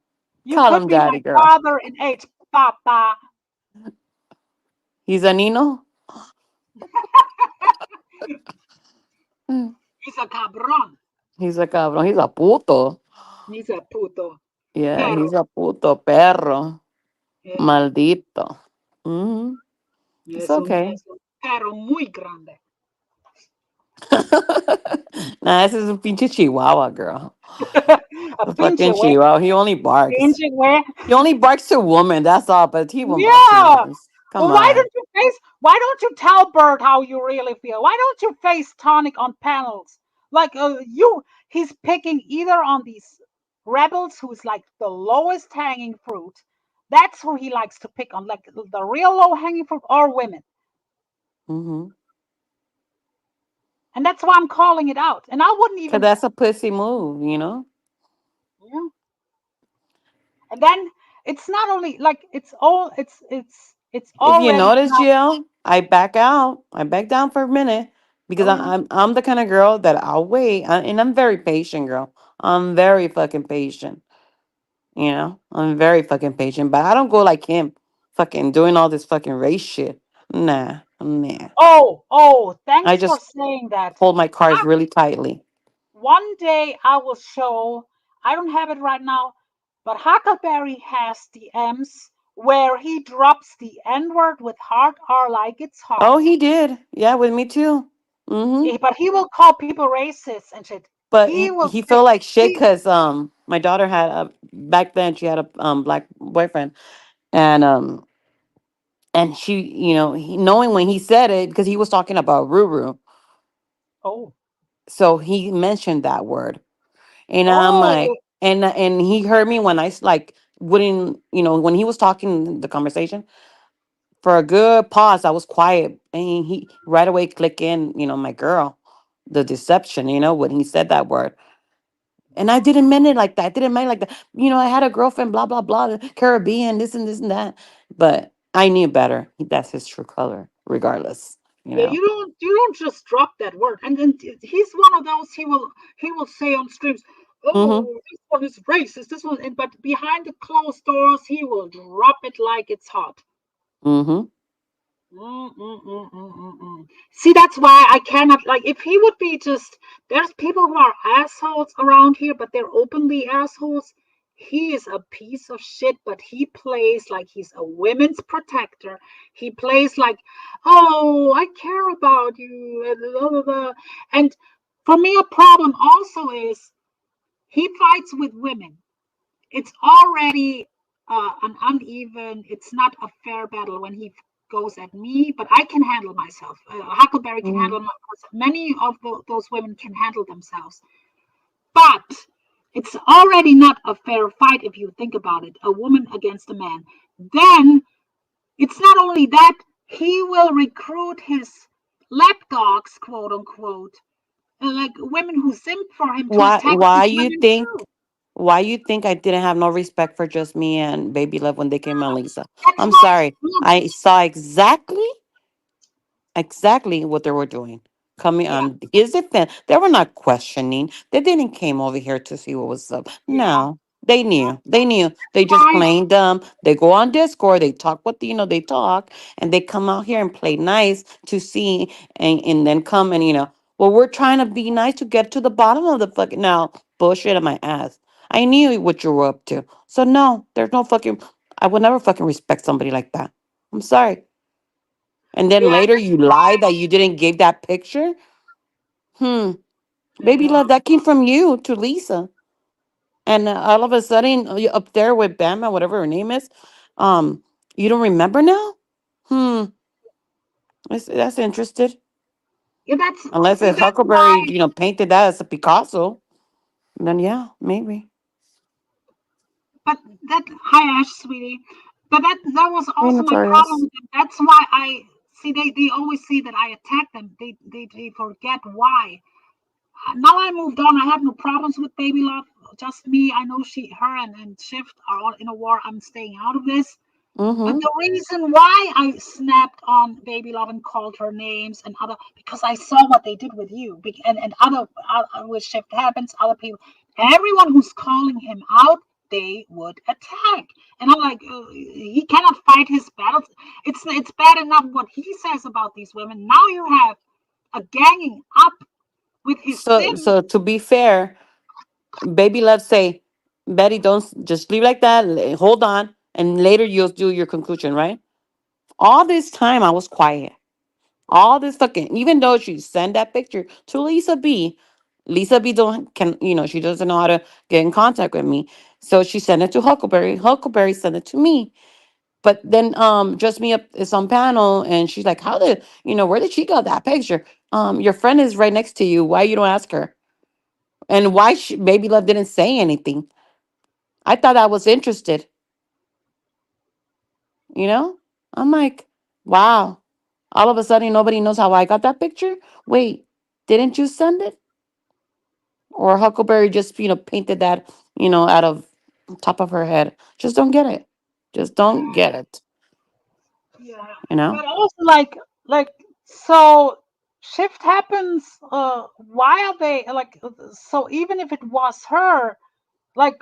You Call could him be my daddy, girl. father in age, Papa. He's a Nino? Mm. He's a cabron. He's a cabrón. He's a puto. He's a puto. Yeah, Perro. he's a puto perro. Yeah. Maldito. Mhm. It's okay. Es un perro muy grande. Nah, this is a pinche chihuahua, girl. A A pinche fucking way. chihuahua. He only barks. Pinche way. He only barks to women. That's all. But he won't bark to Yeah. men. Come Well, on. why don't you tell Bert how you really feel? Why don't you face Tonic on panels? Like he's picking either on these rebels who's like the lowest hanging fruit. That's who he likes to pick on, like the real low hanging fruit or women. Mm-hmm. And that's why I'm calling it out. And I wouldn't Cause even, that's a pussy move, you know. yeah. And then it's not only like it's If you already notice, now. Jill, I back out. I back down for a minute because Oh yeah. I'm the kind of girl that I'll wait, and I'm very patient, girl. I'm very fucking patient. You know, I'm very fucking patient, but I don't go like him, fucking doing all this fucking race shit. Nah, nah. Oh, I thanks for just saying that. hold my cards I, really tightly. One day I will show, I don't have it right now, but Huckleberry has the M's where he drops the N word with hard R like it's hot. Oh, he did. Yeah, with me too. Mm-hmm. But he will call people racist and shit. But He will he say, felt like shit he, because my daughter had a back then she had a black boyfriend and she, knowing when he said it, because he was talking about Ruru, oh, so he mentioned that word, and I'm like, oh, and he heard me when like wouldn't, when he was talking the conversation for a good pause, I was quiet, and he right away click in, my girl, the deception, when he said that word. And I didn't mean it like that. I didn't mean it like that. I had a girlfriend, blah, blah, blah, the Caribbean, this and that. But I knew better. That's his true color, regardless, you yeah, know. you don't just drop that word. And then he's one of those he will say on streams, Mm-hmm. oh, this one is racist, this one, but behind the closed doors, he will drop it like it's hot. Mm-hmm. See, that's why I cannot, like, if he would be just, there's people who are assholes around here, but they're openly assholes. He is a piece of shit, but he plays like he's a women's protector. He plays like, oh, I care about you. And blah, blah, blah. And for me, a problem also is he fights with women. It's already an uneven, it's not a fair battle when he goes at me, but I can handle myself. Huckleberry can Mm-hmm. handle myself. Many of those women can handle themselves. But it's already not a fair fight if you think about it, a woman against a man. Then it's not only that, he will recruit his lapdogs, quote unquote, like women who simp for him to Why attack why these you women think too. why you think I didn't have no respect for just me and Baby Love when they came on Lisa? That's I'm why, sorry. look, I saw exactly what they were doing. Coming yeah, on his defense. They were not questioning. They didn't came over here to see what was up. yeah, No. They yeah. knew. They knew. They just Why? plain dumb. They go on Discord. They talk what they talk, and they come out here and play nice to see, and then come and well, we're trying to be nice to get to the bottom of the fucking now bullshit of my ass. I knew what you were up to. So no, there's no fucking. I would never fucking respect somebody like that. I'm sorry. And then Yeah, later you that's lied why. that you didn't give that picture. Hmm. Baby Yeah. love, that came from you to Lisa. And all of a sudden, you up there with Bama, whatever her name is, um, you don't remember now? Hmm. That's interested. Yeah, that's Unless see, if that's Huckleberry, why. painted that as a Picasso, then yeah, maybe. But that, hi Ash, sweetie. But that was Hey, also my problem Notorious. with them. That's why I see they always see that I attack them. They forget why. Now I moved on. I have no problems with Baby Love. Just me. I know her and Shift are all in a war. I'm staying out of this. But Mm-hmm. the reason why I snapped on Baby Love and called her names and other, because I saw what they did with you, and other with Shift Happens, other people, everyone who's calling him out, they would attack. And I'm like, he cannot fight his battles. It's bad enough what he says about these women. Now you have a ganging up with his So Sims. to be fair, Baby Love say, Betty, don't just leave like that. Hold on, and later you'll do your conclusion, right? All this time I was quiet. All this fucking, even though she sent that picture to Lisa B. Lisa B don't can she doesn't know how to get in contact with me, so she sent it to Huckleberry. Huckleberry sent it to me. But then just me up is on panel, and she's like, how did where did she get that picture? Your friend is right next to you. Why you don't ask her? And why Baby Love didn't say anything? I thought I was interested. You know, I'm like, wow. All of a sudden, nobody knows how I got that picture. Wait, didn't you send it? Or Huckleberry just painted that out of top of her head. Just don't get it. Just don't get it. Yeah, You know. but also like so Shift Happens. Why are they like so? Even if it was her, like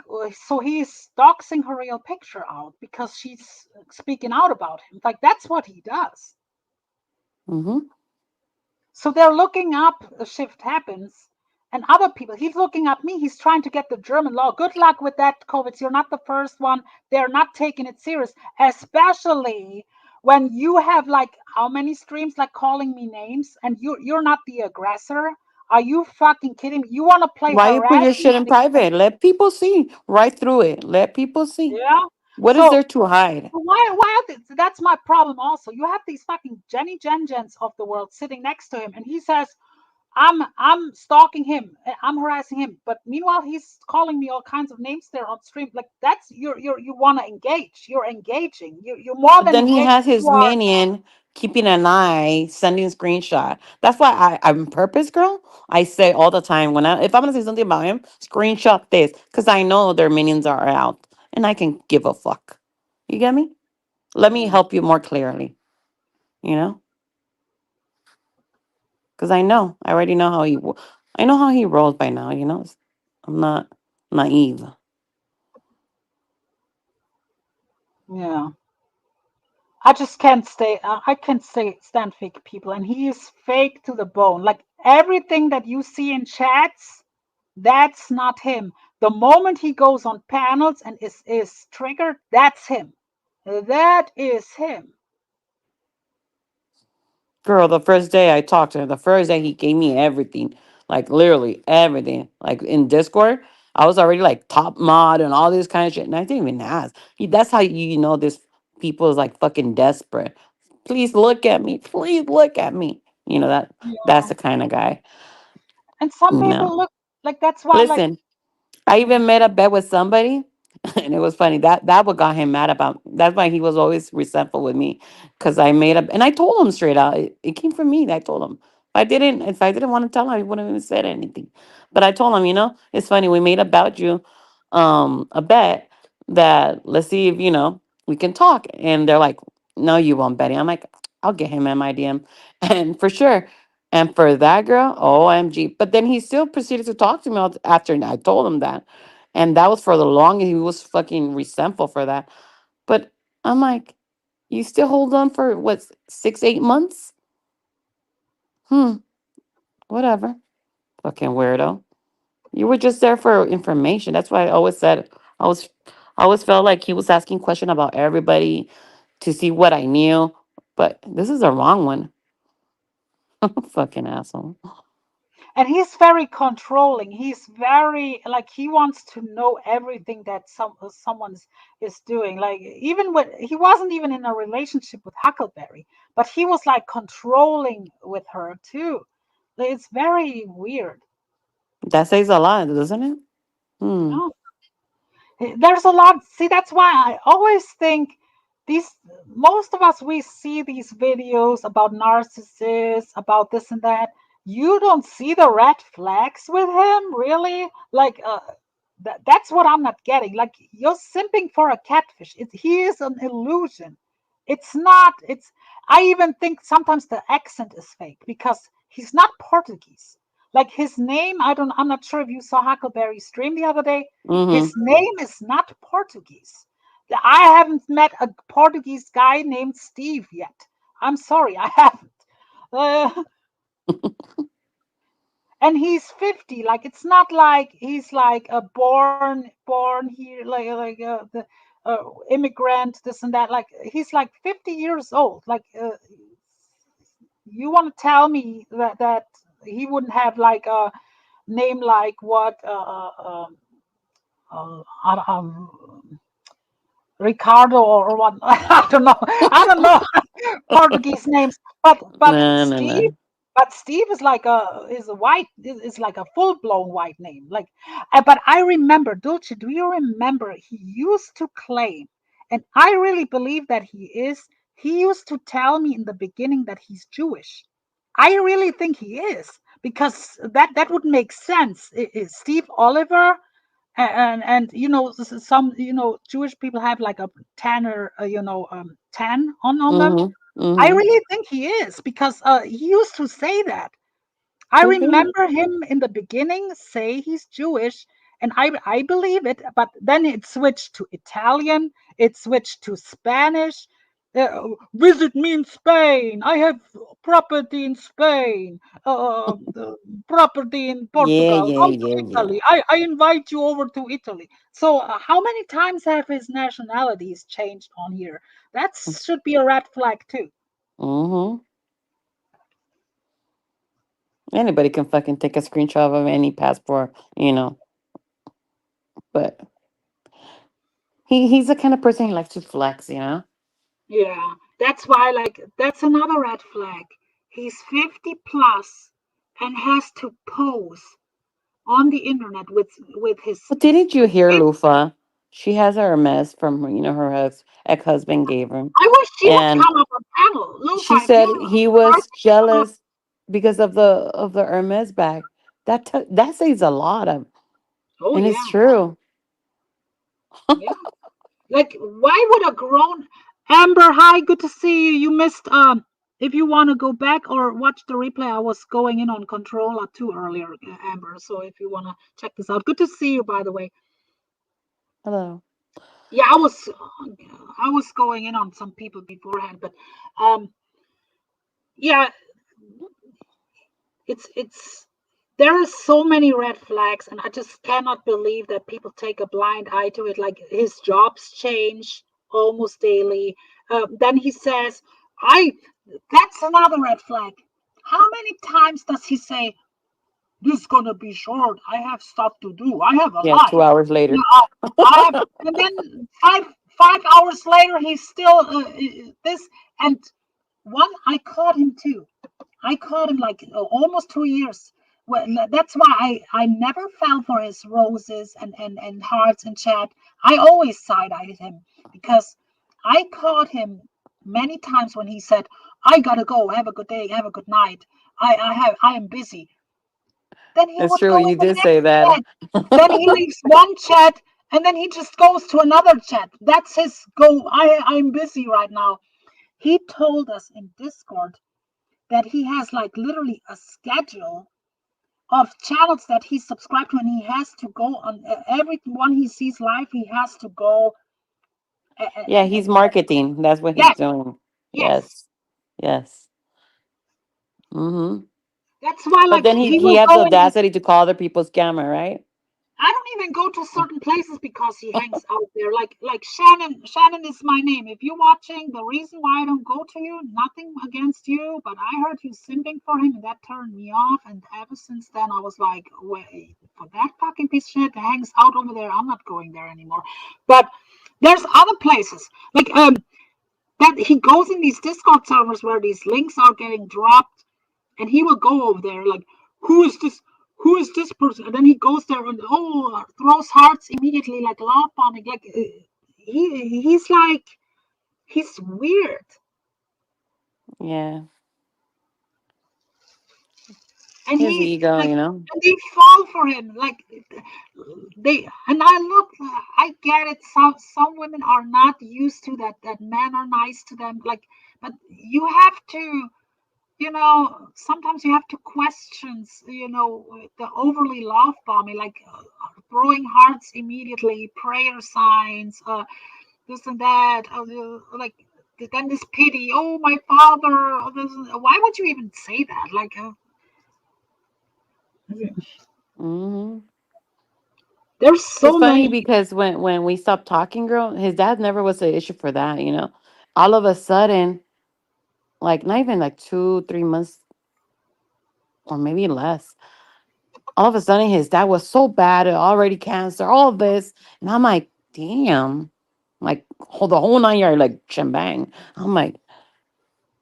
so he's doxing her real picture out because she's speaking out about him. Like that's what he does. Mm-hmm. So they're looking up Shift Happens and other people. He's looking up me. He's trying to get the German law. Good luck with that, COVID. You're not the first one. They're not taking it serious, especially when you have like how many streams like calling me names and you're not the aggressor. Are you fucking kidding me? You want to play Why you put your harassing shit in victim? private? Let people see right through it. Let people see. Yeah. What is So there to hide? that's my problem also. You have these fucking Jenny Jens of the world sitting next to him and he says I'm stalking him. I'm harassing him. But meanwhile, he's calling me all kinds of names there on stream. Like that's you want to engage. You're engaging. You're more But than then he engaged. has his You are. minion keeping an eye, sending screenshot. That's why I'm on purpose, girl. I say all the time if I'm gonna say something about him, screenshot this because I know their minions are out and I can give a fuck. You get me? Let me Yeah. help you more clearly. You know, because I already know how I know how he rolls by now. I'm not naive. Yeah. I just can't stay. I can't stay stand fake people, and he is fake to the bone. Like everything that you see in chats, that's not him. The moment he goes on panels and is triggered, that's him. That is him. Girl, the first day I talked to him, the first day he gave me everything, like literally everything. Like in Discord, I was already like top mod and all this kind of shit, and I didn't even ask. That's how this people is like fucking desperate. Please look at me. Please look at me. That's Yeah. the kind of guy. And some No, people look like that's why like listen. I even made a bet with somebody, and it was funny. That what got him mad about. That's why he was always resentful with me, because I made up, and I told him straight out. It came from me. I told him. If I didn't want to tell him, I wouldn't even said anything. But I told him, it's funny. We made about you, a bet that let's see if we can talk. And they're like, no, you won't, Betty. I'm like, I'll get him in my DM, and for sure. And for that girl, OMG. But then he still proceeded to talk to me after I told him that. And that was for the longest. He was fucking resentful for that. But I'm like, you still hold on for what, 6, 8 months? Hmm, whatever. Fucking weirdo. You were just there for information. That's why I always said I always felt like he was asking question about everybody to see what I knew. But this is a wrong one. Fucking asshole. and he's very controlling. He's very like he wants to know everything that someone's is doing. Like even when he wasn't even in a relationship with Huckleberry, but he was like controlling with her too. It's very weird. That says a lot, doesn't it? Hmm. No, there's a lot. See, that's why I always think these. Most of us, we see these videos about narcissists, about this and that. You don't see the red flags with him, really? Like, that's what I'm not getting. Like, you're simping for a catfish. He is an illusion. It's not. It's. I even think sometimes the accent is fake because he's not Portuguese. Like his name, I don't. I'm not sure if you saw Huckleberry's stream the other day. Mm-hmm. His name is not Portuguese. I haven't met a Portuguese guy named Steve yet. I'm sorry, I haven't. Uh, and he's 50. Like it's not like he's like a born here, like the immigrant, this and that. Like he's like 50 years old. Like you want to tell me that he wouldn't have like a name like what? Ricardo or what? I don't know. I don't know Portuguese names, but No, no, Steve. no. But Steve is a white is like a full blown white name. Like, but I remember Dulce. Do you remember he used to claim, and I really believe that he is. He used to tell me in the beginning that he's Jewish. I really think he is because that would make sense. Steve Oliver and you know some Jewish people have like a tanner tan on them. Mm-hmm. I Mm-hmm. really think he is because he used to say that. I Could be. remember him in the beginning say he's Jewish, and I believe it, but then it switched to Italian, it switched to Spanish. Visit me in Spain. I have property in Spain, property in Yeah, Portugal. yeah, Come to yeah, yeah. Italy. I invite you over to Italy. So, how many times have his nationalities changed on here? That should be a red flag too. Mm-hmm. Anybody can fucking take a screenshot of any passport, But he's the kind of person he likes to flex. Yeah, that's why, like, that's another red flag. He's 50 plus and has to pose on the internet with his. But didn't you hear Lufa? She has her mess from her ex-husband gave her, I wish she would and come up on panel. Lufa, she if said you're he right, was come up. jealous because of the Hermes bag. That says a lot of, Oh and it's yeah, true. yeah. Like, why would a grown Amber? Hi, good to see you. You missed. If you want to go back or watch the replay, I was going in on Controlla too earlier, Amber. So if you want to check this out, good to see you. By the way, Hello. yeah, I was going in on some people beforehand, but um, yeah, it's there are so many red flags, and I just cannot believe that people take a blind eye to it. Like his jobs change almost daily. Then he says, "I." That's another red flag. How many times does he say, "This is gonna be short. I have stuff to do. I have a Yeah, life. 2 hours You later. know, I have." And then five hours later, he's still this. And one, I caught him too. I caught him like almost 2 years. Well, that's why I never fell for his roses and hearts and chat. I always side-eyed him because I caught him many times when he said, "I gotta go. Have a good day. Have a good night. I am busy." Then he It's would true. go in You the did say next that. chat. Then he leaves one chat and then he just goes to another chat. That's his go. I'm busy right now. He told us in Discord that he has like literally a schedule of channels that he's subscribed to, and he has to go on every one he sees live. He has to go Yeah, and he's marketing. That's what he's yes, doing. yes. Yes. Yes. Mm-hmm. That's why But like then he he he will has the go in. audacity to call other people's camera, right? I don't even go to certain places because he hangs out there. Like Shannon. Shannon is my name. If you're watching, the reason why I don't go to you, nothing against you, but I heard you simping for him, and that turned me off. And ever since then, I was like, wait, for that fucking piece of shit that hangs out over there, I'm not going there anymore. But there's other places like that he goes in these Discord servers where these links are getting dropped. and he will go over there like, who is this? Who is this person? And then he goes there and throws hearts immediately, like love bombing. Like he's like he's weird. Yeah. And His he ego, like you know. and they fall for him like they and I get it, some women are not used to that men are nice to them, like, but you have to, sometimes you have to question, the overly love bombing, like throwing hearts immediately, prayer signs, this and that, like then this pity, oh my father, why would you even say that, like Hmm. there's It's so funny many. because when we stopped talking, girl, his dad never was an issue for that, you know. All of a sudden, like not even like 2, 3 months or maybe less. All of a sudden, his dad was so bad, already cancer, all of this, and I'm like, damn, like hold the whole 9 yard, like shembang. I'm like,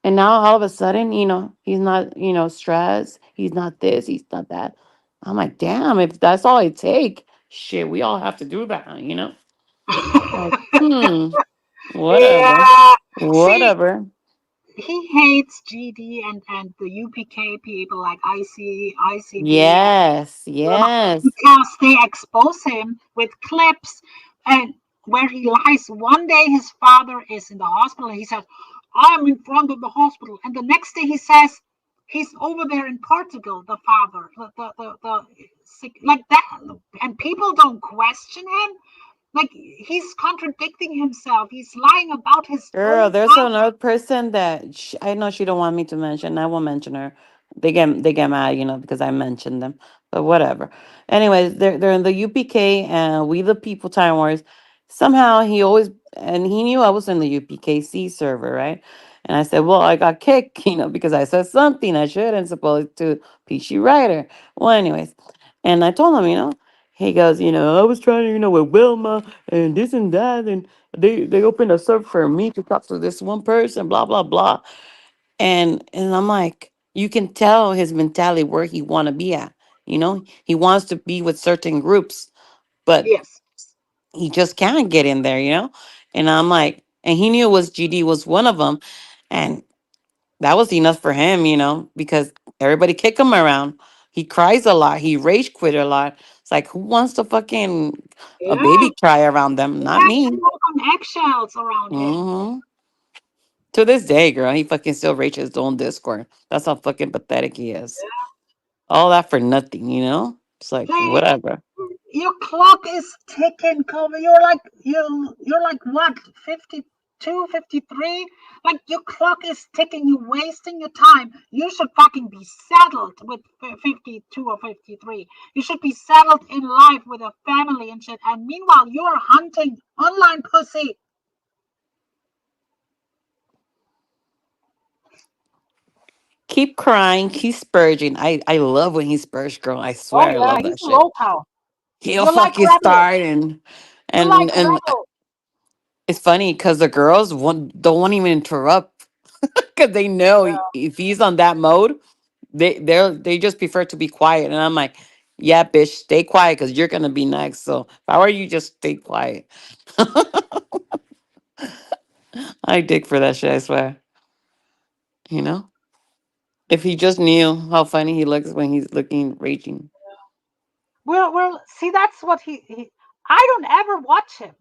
and now all of a sudden, he's not, stressed. He's not this. He's not that. I'm like, damn, if that's all it take, shit, we all have to do that. Like, whatever, Yeah. See, whatever. he hates GD and the UPK people like ICB Yes, Burma, yes. because they expose him with clips and where he lies. One day his father is in the hospital and he says, I'm in front of the hospital. And the next day he says he's over there in Portugal, the father, the sick, like that. And people don't question him. Like he's contradicting himself. He's lying about his Girl, own there's father. another person that I know she don't want me to mention. I won't mention her. They get mad, because I mentioned them. But whatever. Anyways, they're in the UPK and We the People Time Wars. Somehow he knew I was in the UPKC server, right? And I said, well, I got kicked, because I said something I shouldn't supposed to PC writer. Well, anyways, and I told him, he goes, I was trying to, with Wilma and this and that, and they opened a server for me to talk to this one person, blah blah blah. And I'm like, you can tell his mentality where he want to be at. He wants to be with certain groups, but Yes. he just can't get in there. And I'm like, and he knew it was GD was one of them, and that was enough for him, because everybody kick him around. He cries a lot. He rage quit a lot. It's like, who wants to fucking a Yeah. baby cry around them? You Not have to me. walk on eggshells around him. Hmm. To this day, girl, he fucking still rages his own Discord. That's how fucking pathetic he is. All that for nothing. It's like Hey, whatever. your clock is ticking, Kobe. You're like what, 52, 53? Like your clock is ticking. You're wasting your time. You should fucking be settled with 52 or 53. You should be settled in life with a family and shit. And meanwhile, you're hunting online pussy. Keep crying, keep spurging. I love when he spurts, girl. I Oh swear I yeah, love he's that a shit. local. He'll You're like fucking Rebel. start and You're like and and Rebel. it's funny because the girls don't want even interrupt because they know if he's on that mode, they just prefer to be quiet. And I'm like, yeah, bitch, stay quiet because you're gonna be next. So if I were you, just stay quiet. I dig for that shit, I swear. You know? If he just knew how funny he looks when he's looking raging. Well, see, that's what he. I don't ever watch him.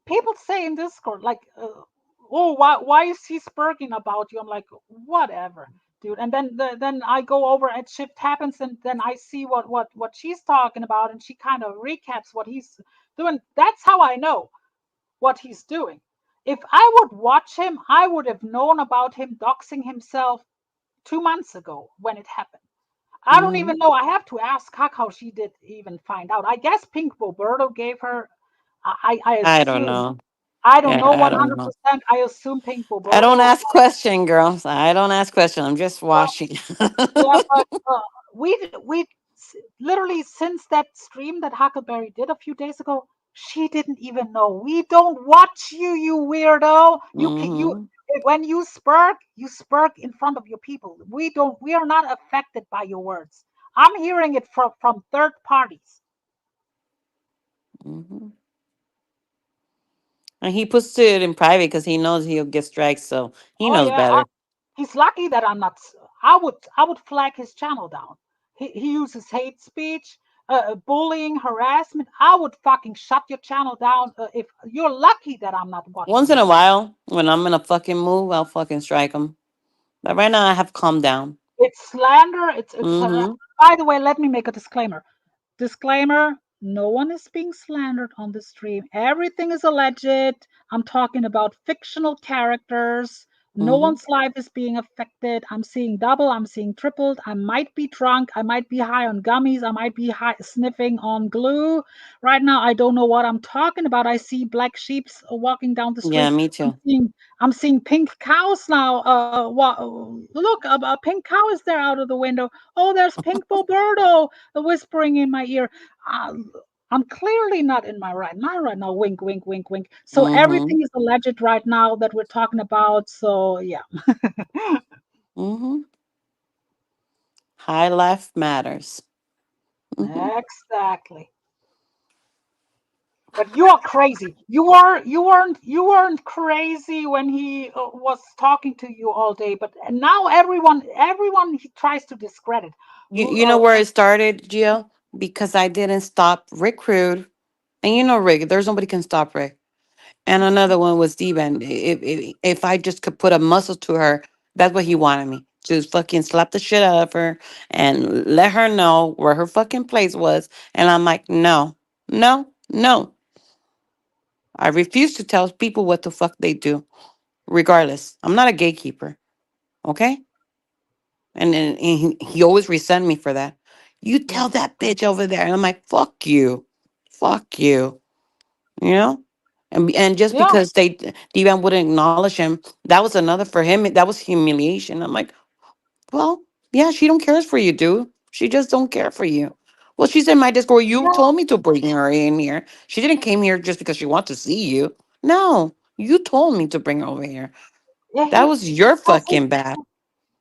People say in Discord like, oh, why is he spurging about you? I'm like, whatever, dude. And then I go over at Shift Happens, and then I see what she's talking about, and she kind of recaps what he's doing. That's how I know what he's doing. If I would watch him, I would have known about him doxing himself 2 months ago when it happened. I don't Hmm. even know. I have to ask Kak how she did even find out. I guess Pink Boberto gave her. I I don't assume. know. I don't Yeah, know I don't know. 100%. I assume Pink I don't Boberto. ask question, girls. I don't ask question. I'm just Well, watching. yeah, but we literally since that stream that Huckleberry did a few days ago, she didn't even know. We don't watch you, you weirdo. You can you Hmm. when you spurk in front of your people. We are not affected by your words. I'm hearing it from third parties. Hmm. And he puts it in private because he knows he'll get strikes, so he Oh knows yeah, better. he's lucky that I'm not. I would flag his channel down. He uses hate speech, bullying, harassment. I would fucking shut your channel down. If you're lucky that I'm not watching Once in your a channel. while, when I'm in a fucking move, I'll fucking strike him. But right now, I have calmed down. It's slander. It's. Mm-hmm. By the way, let me make a disclaimer. Disclaimer, no one is being slandered on the stream. Everything is alleged. I'm talking about fictional characters. No Mm-hmm. one's life is being affected. I'm seeing double, I'm seeing tripled. I might be drunk. I might be high on gummies. I might be high, sniffing on glue. Right now, I don't know what I'm talking about. I see black sheeps walking down the Yeah, street. me I'm too. seeing, I'm seeing pink cows now. Look, a pink cow is there out of the window. Oh, there's Pink Boberto whispering in my ear. Uh, I'm clearly not in my right mind right now. Wink, wink, wink, wink. So Mm-hmm. everything is alleged right now that we're talking about. So yeah, Mm-hmm. High life matters. Mm-hmm. exactly. But you are crazy. You weren't crazy when he was talking to you all day. But now everyone he tries to discredit. You know where it started, Gio? Because I didn't stop Rick Rude. And you know Rick, there's nobody can stop Rick. And another one was Steven. If I just could put a muscle to her, that's what he wanted me. To fucking slap the shit out of her and let her know where her fucking place was. And I'm like, no, no, no. I refuse to tell people what the fuck they do, regardless. I'm not a gatekeeper, okay? And he always resent me for that. You Yeah, tell that bitch over there. And I'm like, fuck you. Fuck you. You know? And just yeah, because Divan wouldn't acknowledge him, that was another for him. That was humiliation. I'm like, well, yeah, she don't cares for you, dude. She just don't care for you. Well, she's in my Discord. You yeah. told me to bring her in here. She didn't came here just because she wants to see you. No, you told me to bring her over here. Yeah, That was your because fucking bad,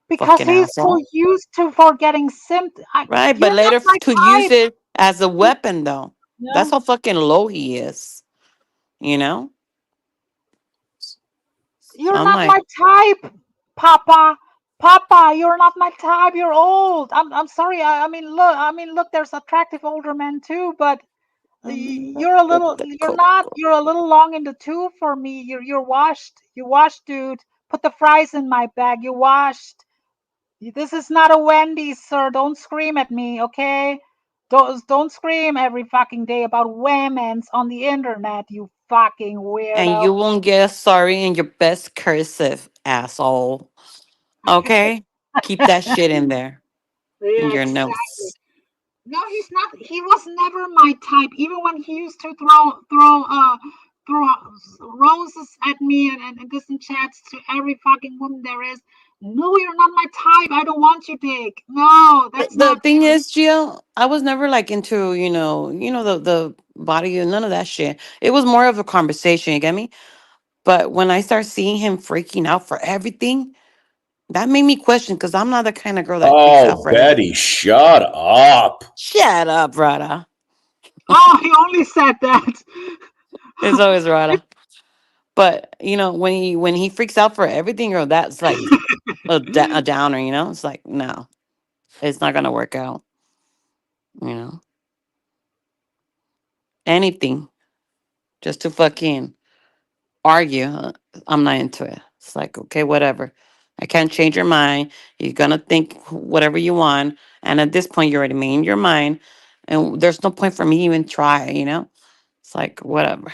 because fucking he's so asshole. used to forgetting symptoms. Right, but You're not later my to use type. it as a weapon, though. Yeah, That's how fucking low he is. You know. So you're I'm not like, my type, Papa. Papa, you're not my type. You're old. I'm sorry. I mean, look. There's attractive older men too, but I'm not you're a with little. the You're not. cocoa. You're a little long in the tooth for me. You're washed. You're washed, dude. Put the fries in my bag. You're washed. This is not a Wendy's, sir. Don't scream at me, okay? Don't scream every fucking day about women's on the internet, you fucking And weirdo. you won't get a sorry in your best cursive, asshole. Okay? Keep that shit in there. In Yeah, your exactly. notes. No, he's not. He was never my type. Even when he used to throw roses at me and distant chats to every fucking woman there is. No, you're not my type. I don't want you, Dick. No, The, that's the not. thing is, Gio, I was never like into, the body and none of that shit. It was more of a conversation, you get me? But when I start seeing him freaking out for everything, that made me question because I'm not the kind of girl that freaks out Oh, for Betty, everything. shut up. Shut up, Rada. Oh, he only said that. It's always Rada. But when he freaks out for everything, or that's like a downer. It's like no, it's not gonna work out. You know, anything just to fucking argue. I'm not into it. It's like okay, whatever. I can't change your mind. You're gonna think whatever you want, and at this point, you already made your mind, and there's no point for me even try. It's like whatever.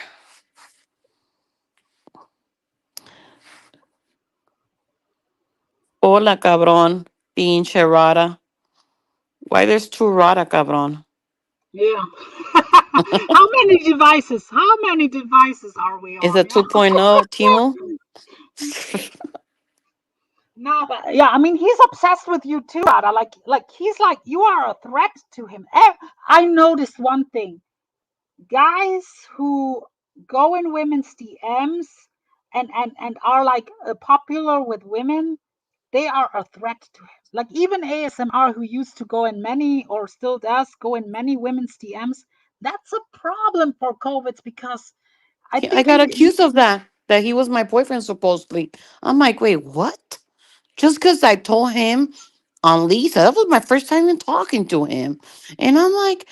Hola, cabrón, pinche rara. Why there's two rara, cabrón? Yeah. How many devices? How many devices are we Is on? it Yeah. 2.0, Timo? No, but yeah, I mean, he's obsessed with you too, Ada. Like he's like you are a threat to him. I noticed one thing: guys who go in women's DMs and are like popular with women, they are a threat to him. Like even ASMR, who used to go in many or still does go in many women's DMs, that's a problem for COVID because I I think got accused of that he was my boyfriend supposedly. I'm like, wait, what? Just because I told him on Lisa, that was my first time even talking to him, and I'm like,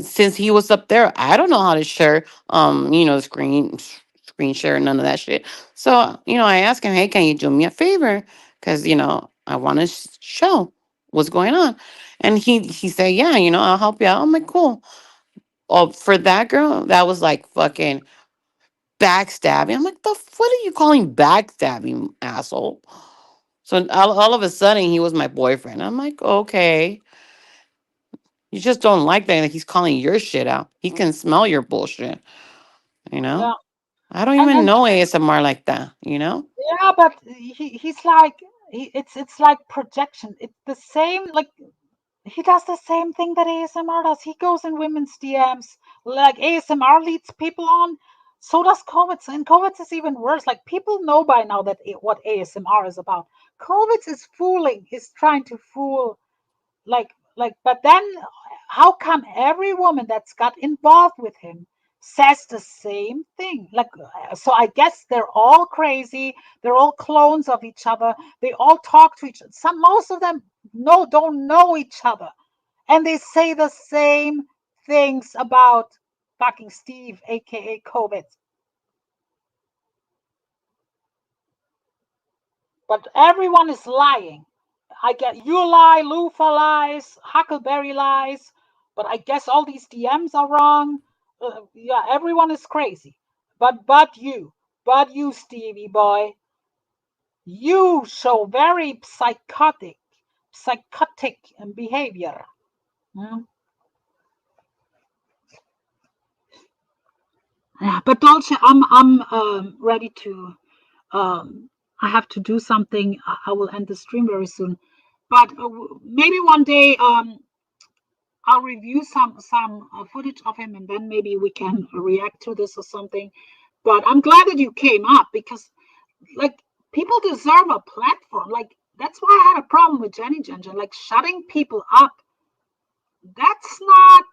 since he was up there, I don't know how to share, screen share, none of that shit. So I asked him, hey, can you do me a favor? Because I want to show what's going on, and he said, yeah, I'll help you out. I'm like, cool. Oh, for that girl, that was like fucking backstabbing. I'm like, what are you calling backstabbing, asshole? So all of a sudden, he was my boyfriend. I'm like, okay. You just don't like that he's calling your shit out. He can smell your bullshit, you know? yeah. I don't And even know ASMR like that? yeah, but he's like it's like projection. It's the same. Like he does the same thing that ASMR does. He goes in women's DMs. Like ASMR leads people on. So does COVID. And COVID is even worse. Like people know by now that what ASMR is about. COVID is fooling. Is trying to fool. But then how come every woman that's got involved with him says the same thing? So I guess they're all crazy. They're all clones of each other. They all talk to each other. Most of them don't know each other, and they say the same things about fucking Steve, aka COVID. But everyone is lying. I get you lie, Lufa lies, Huckleberry lies, but I guess all these DMs are wrong. Yeah, everyone is crazy. But you, Stevie boy, you show very psychotic behavior. Hmm? Yeah, but Dolce, I'm ready to. Um, I have to do something. I will end the stream very soon. But maybe one day I'll review some footage of him, and then maybe we can react to this or something. But I'm glad that you came up because, like, people deserve a platform. Like, that's why I had a problem with Jenny Ginger. Like, shutting people up. That's not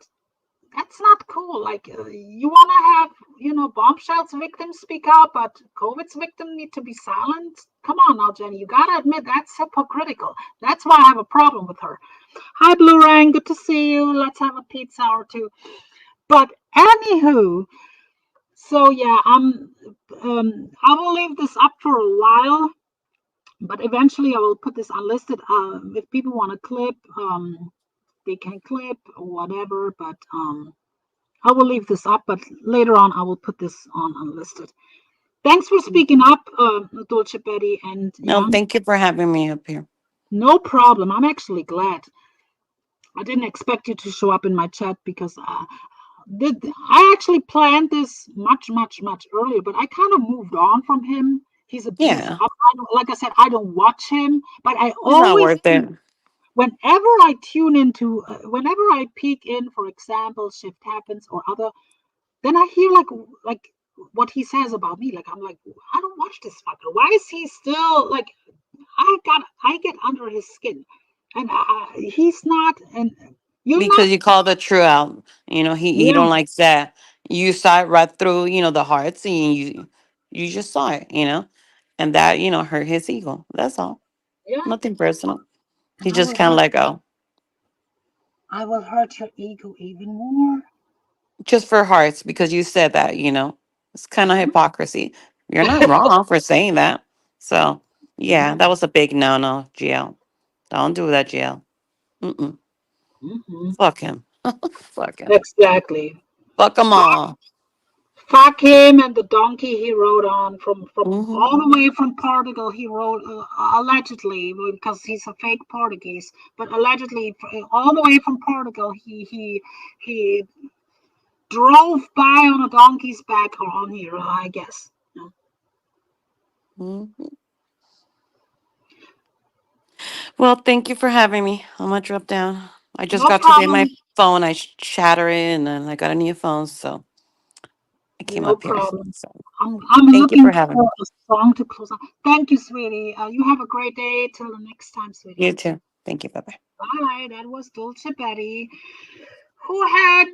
that's not cool. Like, you want to have Bombshell's victims speak out, but COVID's victim need to be silent. Come on now, Jenny. You gotta admit that's hypocritical. That's why I have a problem with her. Hi, Blue Rang. Good to see you. Let's have a pizza or two. But anywho, so yeah, I will leave this up for a while, but eventually I will put this unlisted. If people want to clip, they can clip or whatever. But I will leave this up. But later on, I will put this on unlisted. Thanks for speaking up, Dolce Betty and No, Young. thank you for having me up here. No problem. I'm actually glad. I didn't expect you to show up in my chat because I actually planned this much, much, much earlier, but I kind of moved on from him. He's abused. Yeah, Like I said, I don't watch him, but I it's not always, worth it. whenever I tune into, whenever I peek in, for example, Shift Happens or other, then I hear like what he says about me. Like I'm like, I don't watch this fucker. Why is he still like? I get under his skin, and he's not. And you're not. Because you call the true out. He Yeah, don't like that. You saw it right through, the hearts, and you just saw it. And that, hurt his ego. That's all. yeah. Nothing personal. And He just can't let go. I will hurt your ego even more. Just for hearts, because you said that. It's kind of Mhm. hypocrisy. You're not wrong for saying that. So, yeah, Yeah. that was a big no, GL. Don't do that, GL. Mm-mm. Hmm. Fuck him. Fuck him. Exactly. Fuck them Fuck, all. fuck him and the donkey he rode on from Hmm. all the way from Portugal. He rode allegedly because he's a fake Portuguese, but allegedly all the way from Portugal he drove by on a donkey's back or on here, I guess. No, Hmm. Well, thank you for having me. I'm gonna drop down. I just no got today my problem. phone. I shatter it, and then I got a new phone. So I came No up here. problem. So I'm thank you looking for having for me. a song to close on. Thank you, sweetie. You have a great day. Till the next time, sweetie. You too. Thank you. Bye-bye. Bye. That was Dulce Betty, who had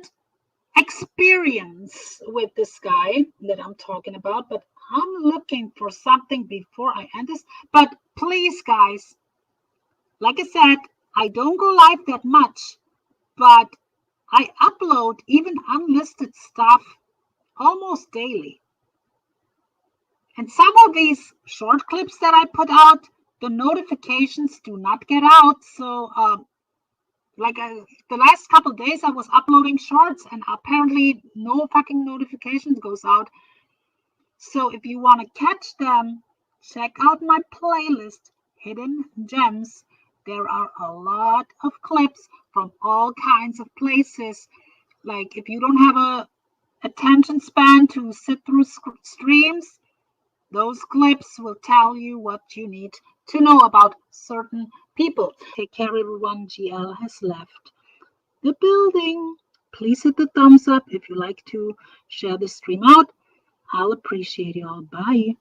experience with this guy that I'm talking about. But I'm looking for something before I end this. But please, guys, like I said, I don't go live that much, but I upload even unlisted stuff almost daily. And some of these short clips that I put out, the notifications do not get out. So, the last couple days, I was uploading shorts, and apparently no fucking notifications goes out. So, if you want to catch them, check out my playlist, Hidden Gems. There are a lot of clips from all kinds of places. Like, if you don't have a attention span to sit through streams, those clips will tell you what you need to know about certain people. Take care, everyone. GL has left the building. Please hit the thumbs up if you like to share the stream out. I'll appreciate you all. Bye.